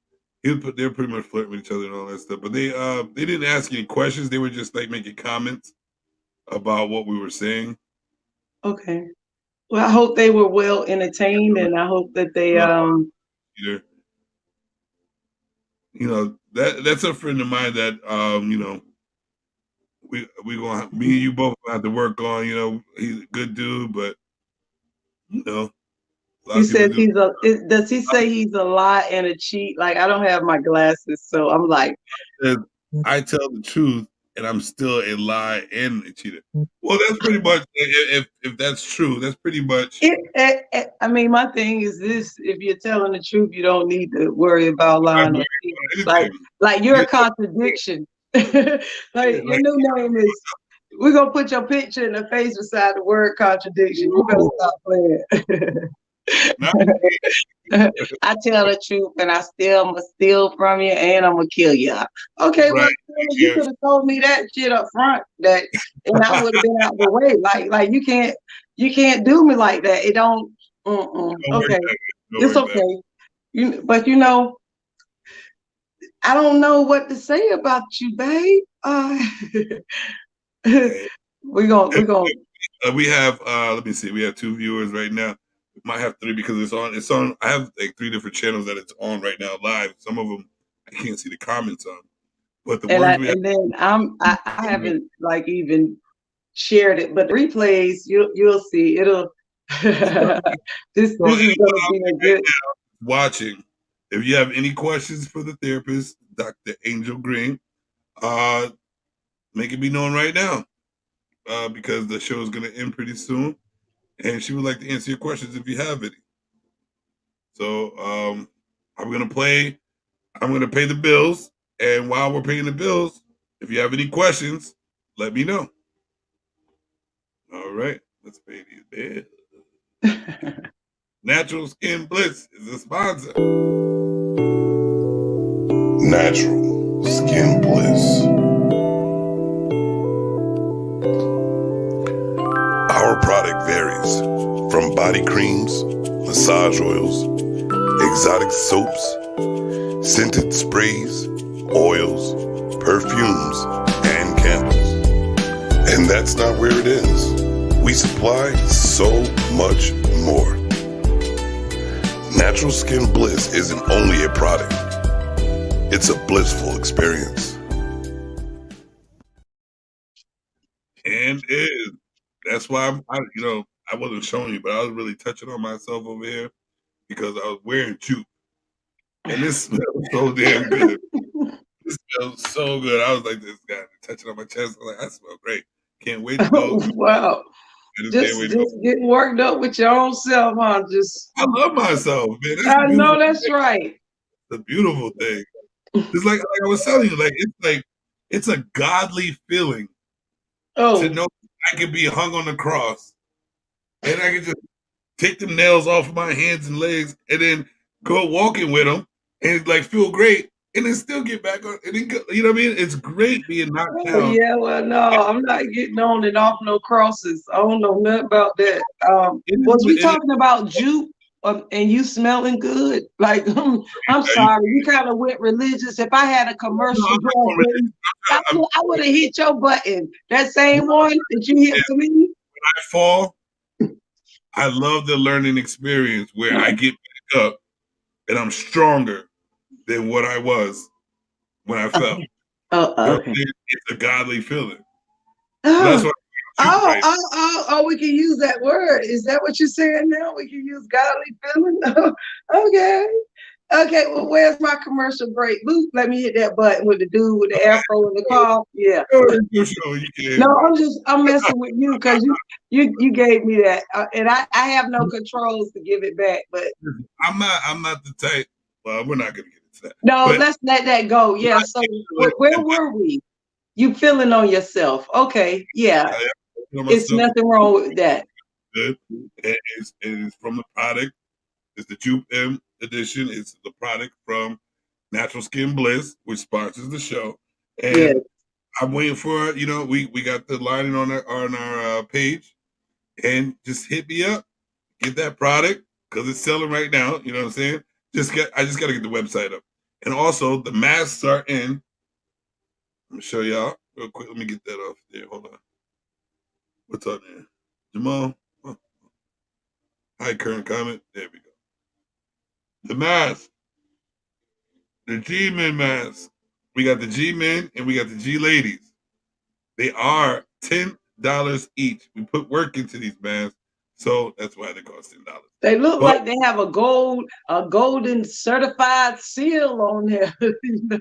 They're pretty much flirting with each other and all that stuff. But they didn't ask any questions. They were just like making comments about what we were saying. Okay. Well, I hope they were well entertained, and I hope that they Either. That's a friend of mine that we gonna me and you both gonna have to work on. He's a good dude, but a lot he of people says do. he's a. Does he say he's a lie and a cheat? Like, I don't have my glasses, so I'm like, I tell the truth, and I'm still a lie and a cheater. Well, that's pretty much if that's true. That's pretty much. I mean, my thing is this: if you're telling the truth, you don't need to worry about lying or cheating. Like you're a contradiction. Like your new name is. We're gonna put your picture in the face beside the word contradiction. You better stop playing. I tell the truth, and I'm gonna steal from you, and I'm gonna kill you. Okay, well, Right. you could have told me that shit up front, and I would have been out the way. Like you can't do me like that. It don't. Okay, it's okay. But I don't know what to say about you, babe. We're gonna. We have let me see. We have 2 viewers right now. We might have 3 because it's on. It's on. I have like 3 different channels that it's on right now live. Some of them I can't see the comments on, but the ones we have. And then I haven't like even shared it, but the replays you'll see it'll. This is gonna be a good. Watching. If you have any questions for the therapist, Dr. Angel Green, make it be known right now because the show is going to end pretty soon, and she would like to answer your questions if you have any. So I'm going to pay the bills, and while we're paying the bills, if you have any questions, let me know. All right, let's pay these bills. Natural Skin Bliss is a sponsor. Natural Skin Bliss. Our product varies from body creams, massage oils, exotic soaps, scented sprays, oils, perfumes, and candles. And that's not where it ends. We supply so much more. Natural Skin Bliss isn't only a product. It's a blissful experience. And that's why I wasn't showing you, but I was really touching on myself over here because I was wearing jupe. And this smells so damn good. This smells so good. I was like this guy touching on my chest. I'm like, I smell great. Can't wait to go. Wow. Just getting worked up with your own self, huh? I love myself, man. I know that's right. It's a beautiful thing. It's like I was telling you, it's a godly feeling to know I can be hung on the cross and I can just take them nails off of my hands and legs and then go walking with them and feel great and then still get back on and then go, you know what I mean? It's great being knocked down. Yeah, well, no, I'm not getting on and off no crosses. I don't know nothing about that. Was we talking about jupe and you smelling good? Like, I'm sorry, you kind of went religious. If I had a commercial, I would have hit your button. That same one that you hit for me. When I fall, I love the learning experience where I get back up and I'm stronger than what I was when I fell. Okay. It's a godly feeling. So that's what we can use that word. Is that what you're saying now? We can use godly feeling? Okay, well, where's my commercial break? Luke, let me hit that button with the dude with the afro in the car. Yeah. No, I'm messing with you because you gave me that, and I have no controls to give it back. But I'm not the type. Well, we're not gonna get into that. No, let's let that go. Yeah. So where were we? You feeling on yourself? Okay. Yeah. It's nothing wrong with that. Good. It's from the product. It's the Jupe M edition. It's the product from Natural Skin Bliss, which sponsors the show. And I'm waiting for we got the lining on our page, and just hit me up, get that product because it's selling right now. You know what I'm saying? I just got to get the website up, and also the masks are in. Let me show y'all real quick. Let me get that off there. Hold on. What's up, man? Jamal? High current comment. There we go. The mask. The G-men mask. We got the G-men and we got the G-ladies. They are $10 each. We put work into these masks, so that's why they cost $10. They look But like they have a golden certified seal on there. You know?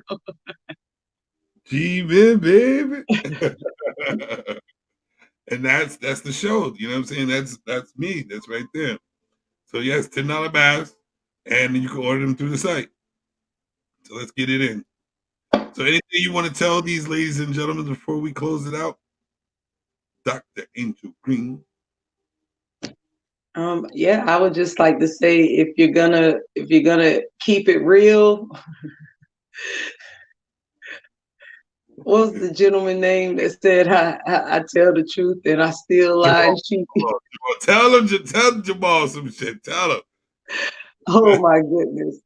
G-men, baby. And that's the show. You know what I'm saying? That's me. That's right there. So yes, $10 mask, and you can order them through the site. So let's get it in. So anything you want to tell these ladies and gentlemen before we close it out? Dr. Angel Green. Yeah, I would just like to say if you're gonna keep it real, what was the gentleman name that said I tell the truth and I still lie and cheat? Tell Jamal some shit. Tell him. Oh my goodness.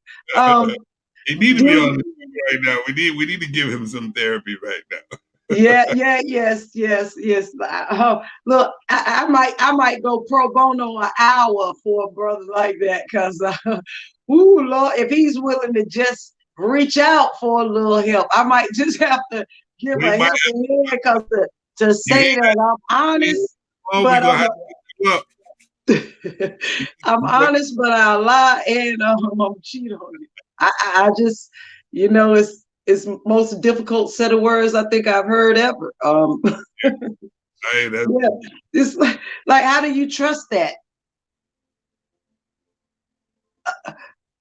He need to be on the show right now. We need to give him some therapy right now. Yes. Look, I might go pro bono an hour for a brother like that, because, ooh, Lord, if he's willing to just reach out for a little help, I might just have to give a helping hand, because to say that I'm honest, but I'm honest, but I lie and I'm cheat on it. I just, it's most difficult set of words I think I've heard ever. Yeah, it's like, how do you trust that?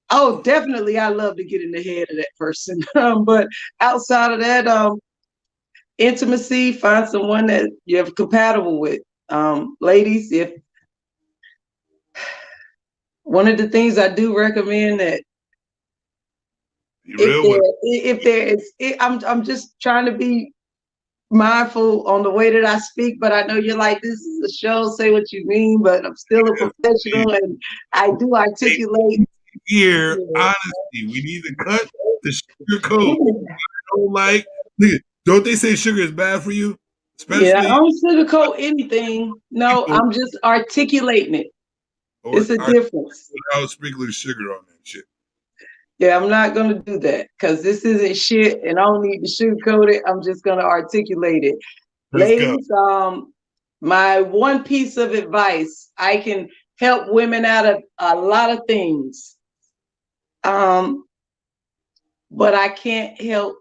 Oh, definitely, I love to get in the head of that person. But outside of that, intimacy, find someone that you're compatible with. Ladies, if one of the things I do recommend that I'm just trying to be mindful on the way that I speak, but I know you're like, this is a show, say what you mean, but I'm still a professional and I do articulate. Here, honesty. We need to cut the sugar coat. Don't they say sugar is bad for you? Especially, yeah, I don't sugarcoat anything. No, I'm just articulating it. It's a difference. Without sprinkling sugar on that shit. Yeah, I'm not going to do that, because this isn't shit and I don't need to sugarcoat it. I'm just going to articulate it. Ladies, my one piece of advice, I can help women out of a lot of things, but I can't help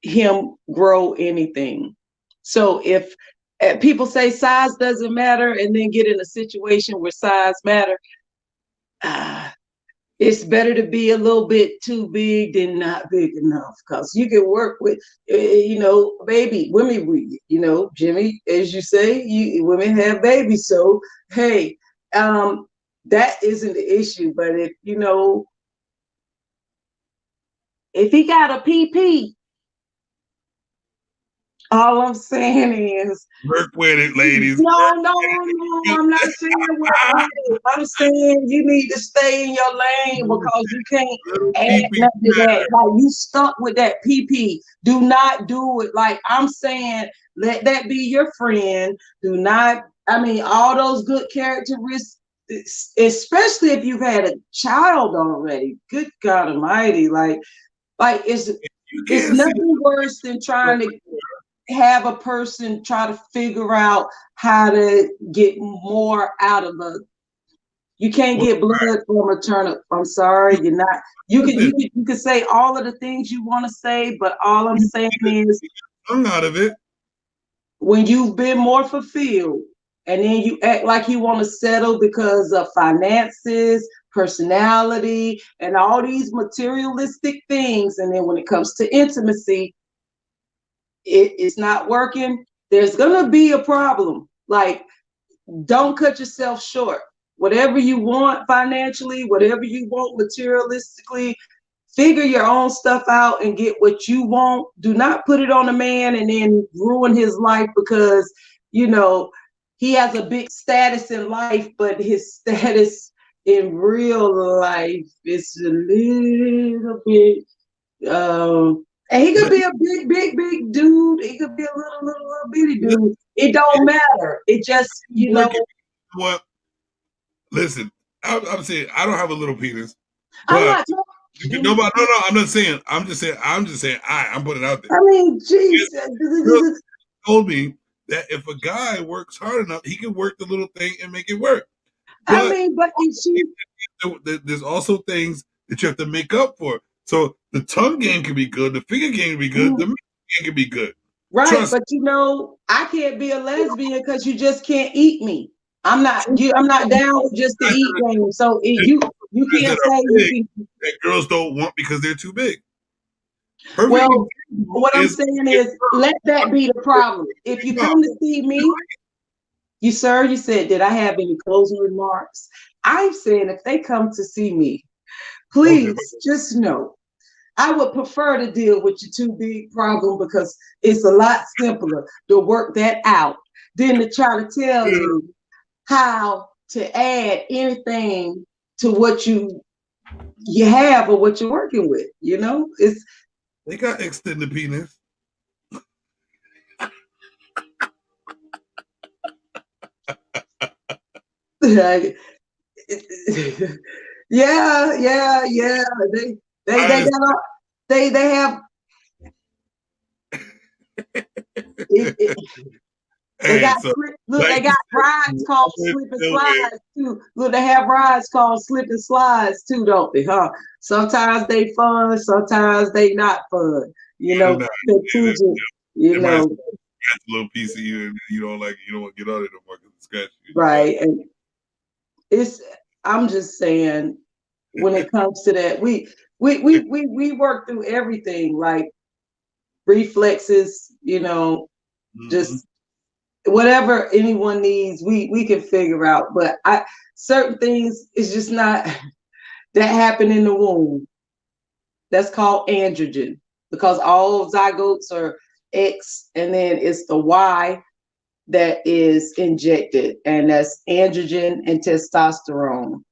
him grow anything. So if people say size doesn't matter and then get in a situation where size matter, it's better to be a little bit too big than not big enough, because you can work with, baby, women, Jimmy, as you say, women have babies. So, hey, that isn't the issue. But if he got a PP, all I'm saying is work with it, ladies. No, I'm not saying work with it. I'm saying you need to stay in your lane, because you can't add nothing to that. Like, you stuck with that PP. Do not do it. Like, I'm saying, let that be your friend. Do not, all those good characteristics, especially if you've had a child already. Good God Almighty. Like it's nothing worse than trying to have a person try to figure out how to get more out of you can't get blood from a turnip. I'm sorry, you're not. You can say all of the things you want to say, but all I'm saying is, I'm out of it. When you've been more fulfilled and then you act like you want to settle because of finances, personality, and all these materialistic things, and then when it comes to intimacy, it's not working, there's going to be a problem. Like, don't cut yourself short. Whatever you want financially, whatever you want materialistically, figure your own stuff out and get what you want. Do not put it on a man and then ruin his life because, he has a big status in life, but his status in real life is a little bit, and he could be a big dude. He could be a little bitty dude. It don't matter. It just, What? Listen, I'm saying I don't have a little penis, I'm but not talking. no, no, no. I'm not saying. I'm just saying. I'm putting it out there. I mean, geez. Girls told me that if a guy works hard enough, he can work the little thing and make it work. I But mean, but if she, there's also things that you have to make up for. So the tongue game can be good, the finger game can be good, the mouth game can be good. right? Trust But you know, I can't be a lesbian because you just can't eat me. I'm not. I'm not down with just the eat game. So you guys can't that are say big you can. that girls don't want because they're too big. Perfect Well, example what I'm is saying is, let that be the problem. If you come to see me, you sir, you said, did I have any closing remarks? I'm saying if they come to see me, please just know I would prefer to deal with your too big problem because it's a lot simpler to work that out than to try to tell you how to add anything to what you have or what you're working with. You know, it's they got extended penis. like, yeah. They got all, they have they got So look, like they got rides called slip and slides too. Look, they have rides called slip and slides too, don't they? Huh? Sometimes they fun, sometimes they not fun. You know, contingent. You know, scratch a little piece of you, and you don't like you don't want to get on it no more because it scratch you. right? And it's. I'm just saying, when it comes to that, we work through everything like reflexes. You know, just whatever anyone needs, we can figure out. But certain things is just not that happen in the womb. That's called androgen because all zygotes are X, and then it's the Y that is injected, and that's androgen and testosterone.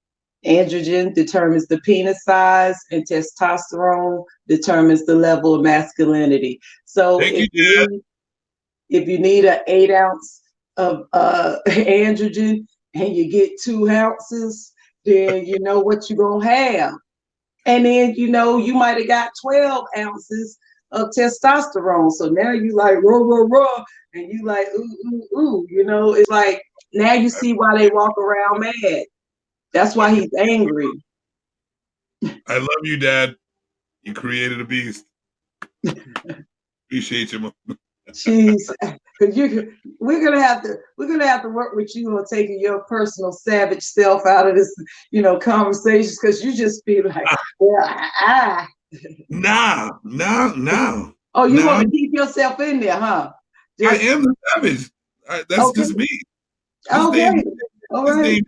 Androgen determines the penis size, and testosterone determines the level of masculinity. So if you need an 8 ounce of androgen and you get 2 ounces, then you know what you're gonna have. And then you know you might have got 12 ounces of testosterone. So now you like raw, and you like ooh. You know, it's like now you see why they walk around mad. That's why he's angry. I love you, Dad. You created a beast. Appreciate you. Jeez, because we're gonna have to work with you on taking your personal savage self out of this, conversations because you just be like, well, No. Oh, you want to keep yourself in there, huh? I am the savage. That's just me. This Okay. All right. name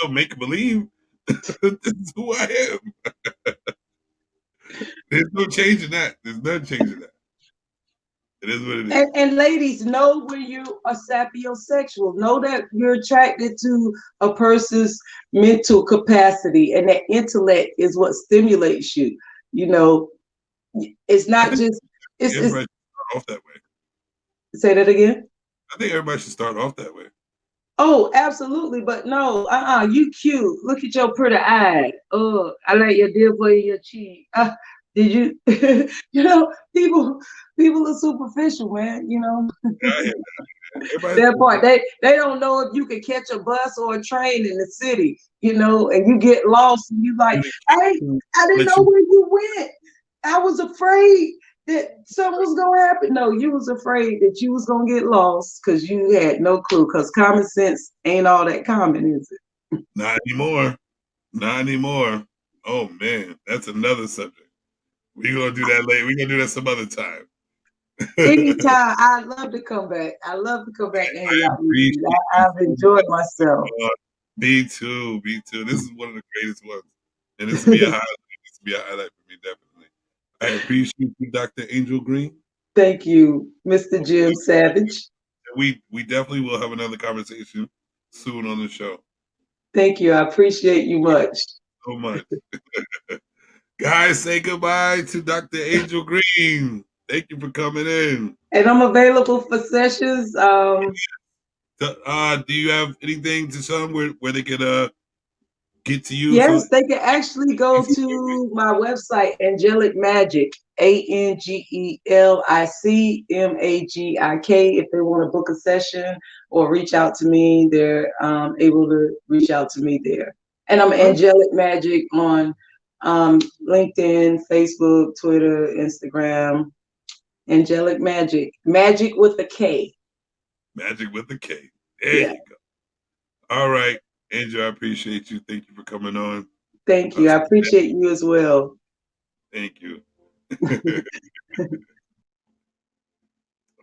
don't make believe. This is who I am. There's no changing that. There's no changing that. It is what it is. And ladies, know when you are sapiosexual. Know that you're attracted to a person's mental capacity, and that intellect is what stimulates you. You know, it's not just. Everybody should start off that way. Say that again. I think everybody should start off that way. Oh, absolutely, but no, you cute. Look at your pretty eye. Oh, I like your dimple in your cheek. Did you, people are superficial, man. That part. They don't know if you can catch a bus or a train in the city, and you get lost and you like, I didn't know where you went. I was afraid that something was gonna happen. No, you was afraid that you was gonna get lost because you had no clue. Because common sense ain't all that common, is it? Not anymore. Not anymore. Oh man, that's another subject. We're gonna do that later. We're gonna do that some other time. Anytime. I'd love to come back. I love to come back and hang out with you. I've enjoyed myself. Me too. This is one of the greatest ones. And this will be a highlight for me, definitely. I appreciate you, Dr. Angel Green. Thank you, Mr. Jim Savage. We definitely will have another conversation soon on the show. Thank you. I appreciate you much. So much. Guys, say goodbye to Dr. Angel Green. Thank you for coming in. And I'm available for sessions. Do you have anything to show them where they can get to you? Yes, they can actually go to my website, Angelic Magic, ANGELICMAGIK. If they want to book a session or reach out to me, they're able to reach out to me there. And I'm Angelic Magic on LinkedIn, Facebook, Twitter, Instagram. Angelic Magic, magic with a K. Magic with a K. There you go. All right, Angel, I appreciate you. Thank you for coming on. Thank you. I appreciate you as well. Thank you.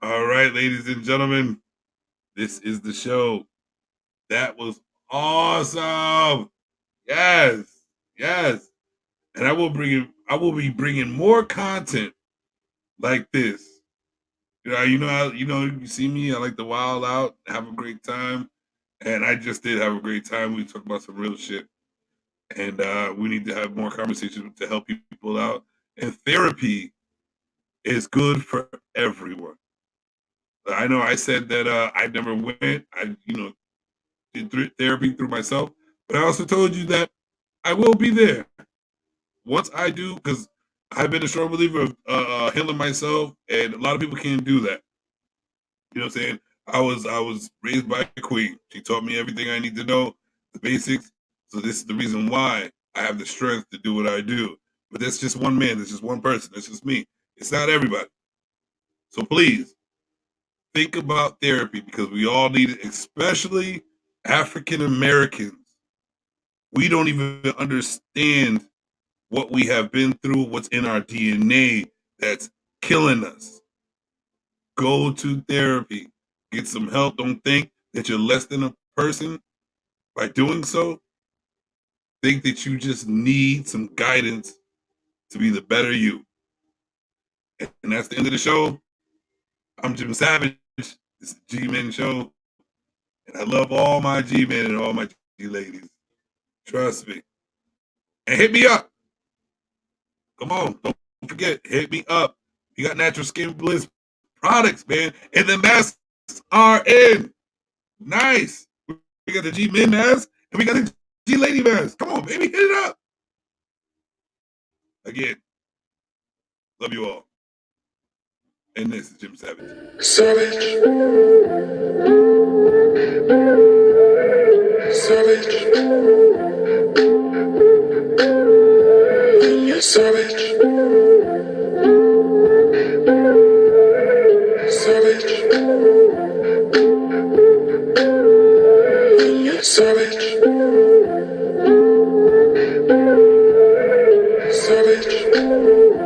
All right, ladies and gentlemen, this is the show. That was awesome. Yes, yes. And I will be bringing more content like this. You see me. I like to wild out, have a great time, and I just did have a great time. We talked about some real shit, and we need to have more conversations to help people out. And therapy is good for everyone. I know I said that I never went. I did therapy through myself, but I also told you that I will be there once I do, because I've been a strong believer of healing myself, and a lot of people can't do that. You know what I'm saying? I was raised by a queen. She taught me everything I need to know, the basics. So this is the reason why I have the strength to do what I do. But that's just one man. That's just one person. That's just me. It's not everybody. So please think about therapy, because we all need it, especially African Americans. We don't even understand what we have been through, what's in our DNA that's killing us. Go to therapy. Get some help. Don't think that you're less than a person by doing so. Think that you just need some guidance to be the better you. And that's the end of the show. I'm Jim Savage. This is the G-Men Show. And I love all my G-Men and all my G-ladies. Trust me. And hit me up. Come on. Don't forget. Hit me up. You got Natural Skin Bliss products, man. And the masks are in. Nice. We got the G-Men mask and we got the G-lady mask. Come on, baby. Hit it up. Again, love you all. And this is Jim Savage. Savage. Savage. Savage. Savage. Savage.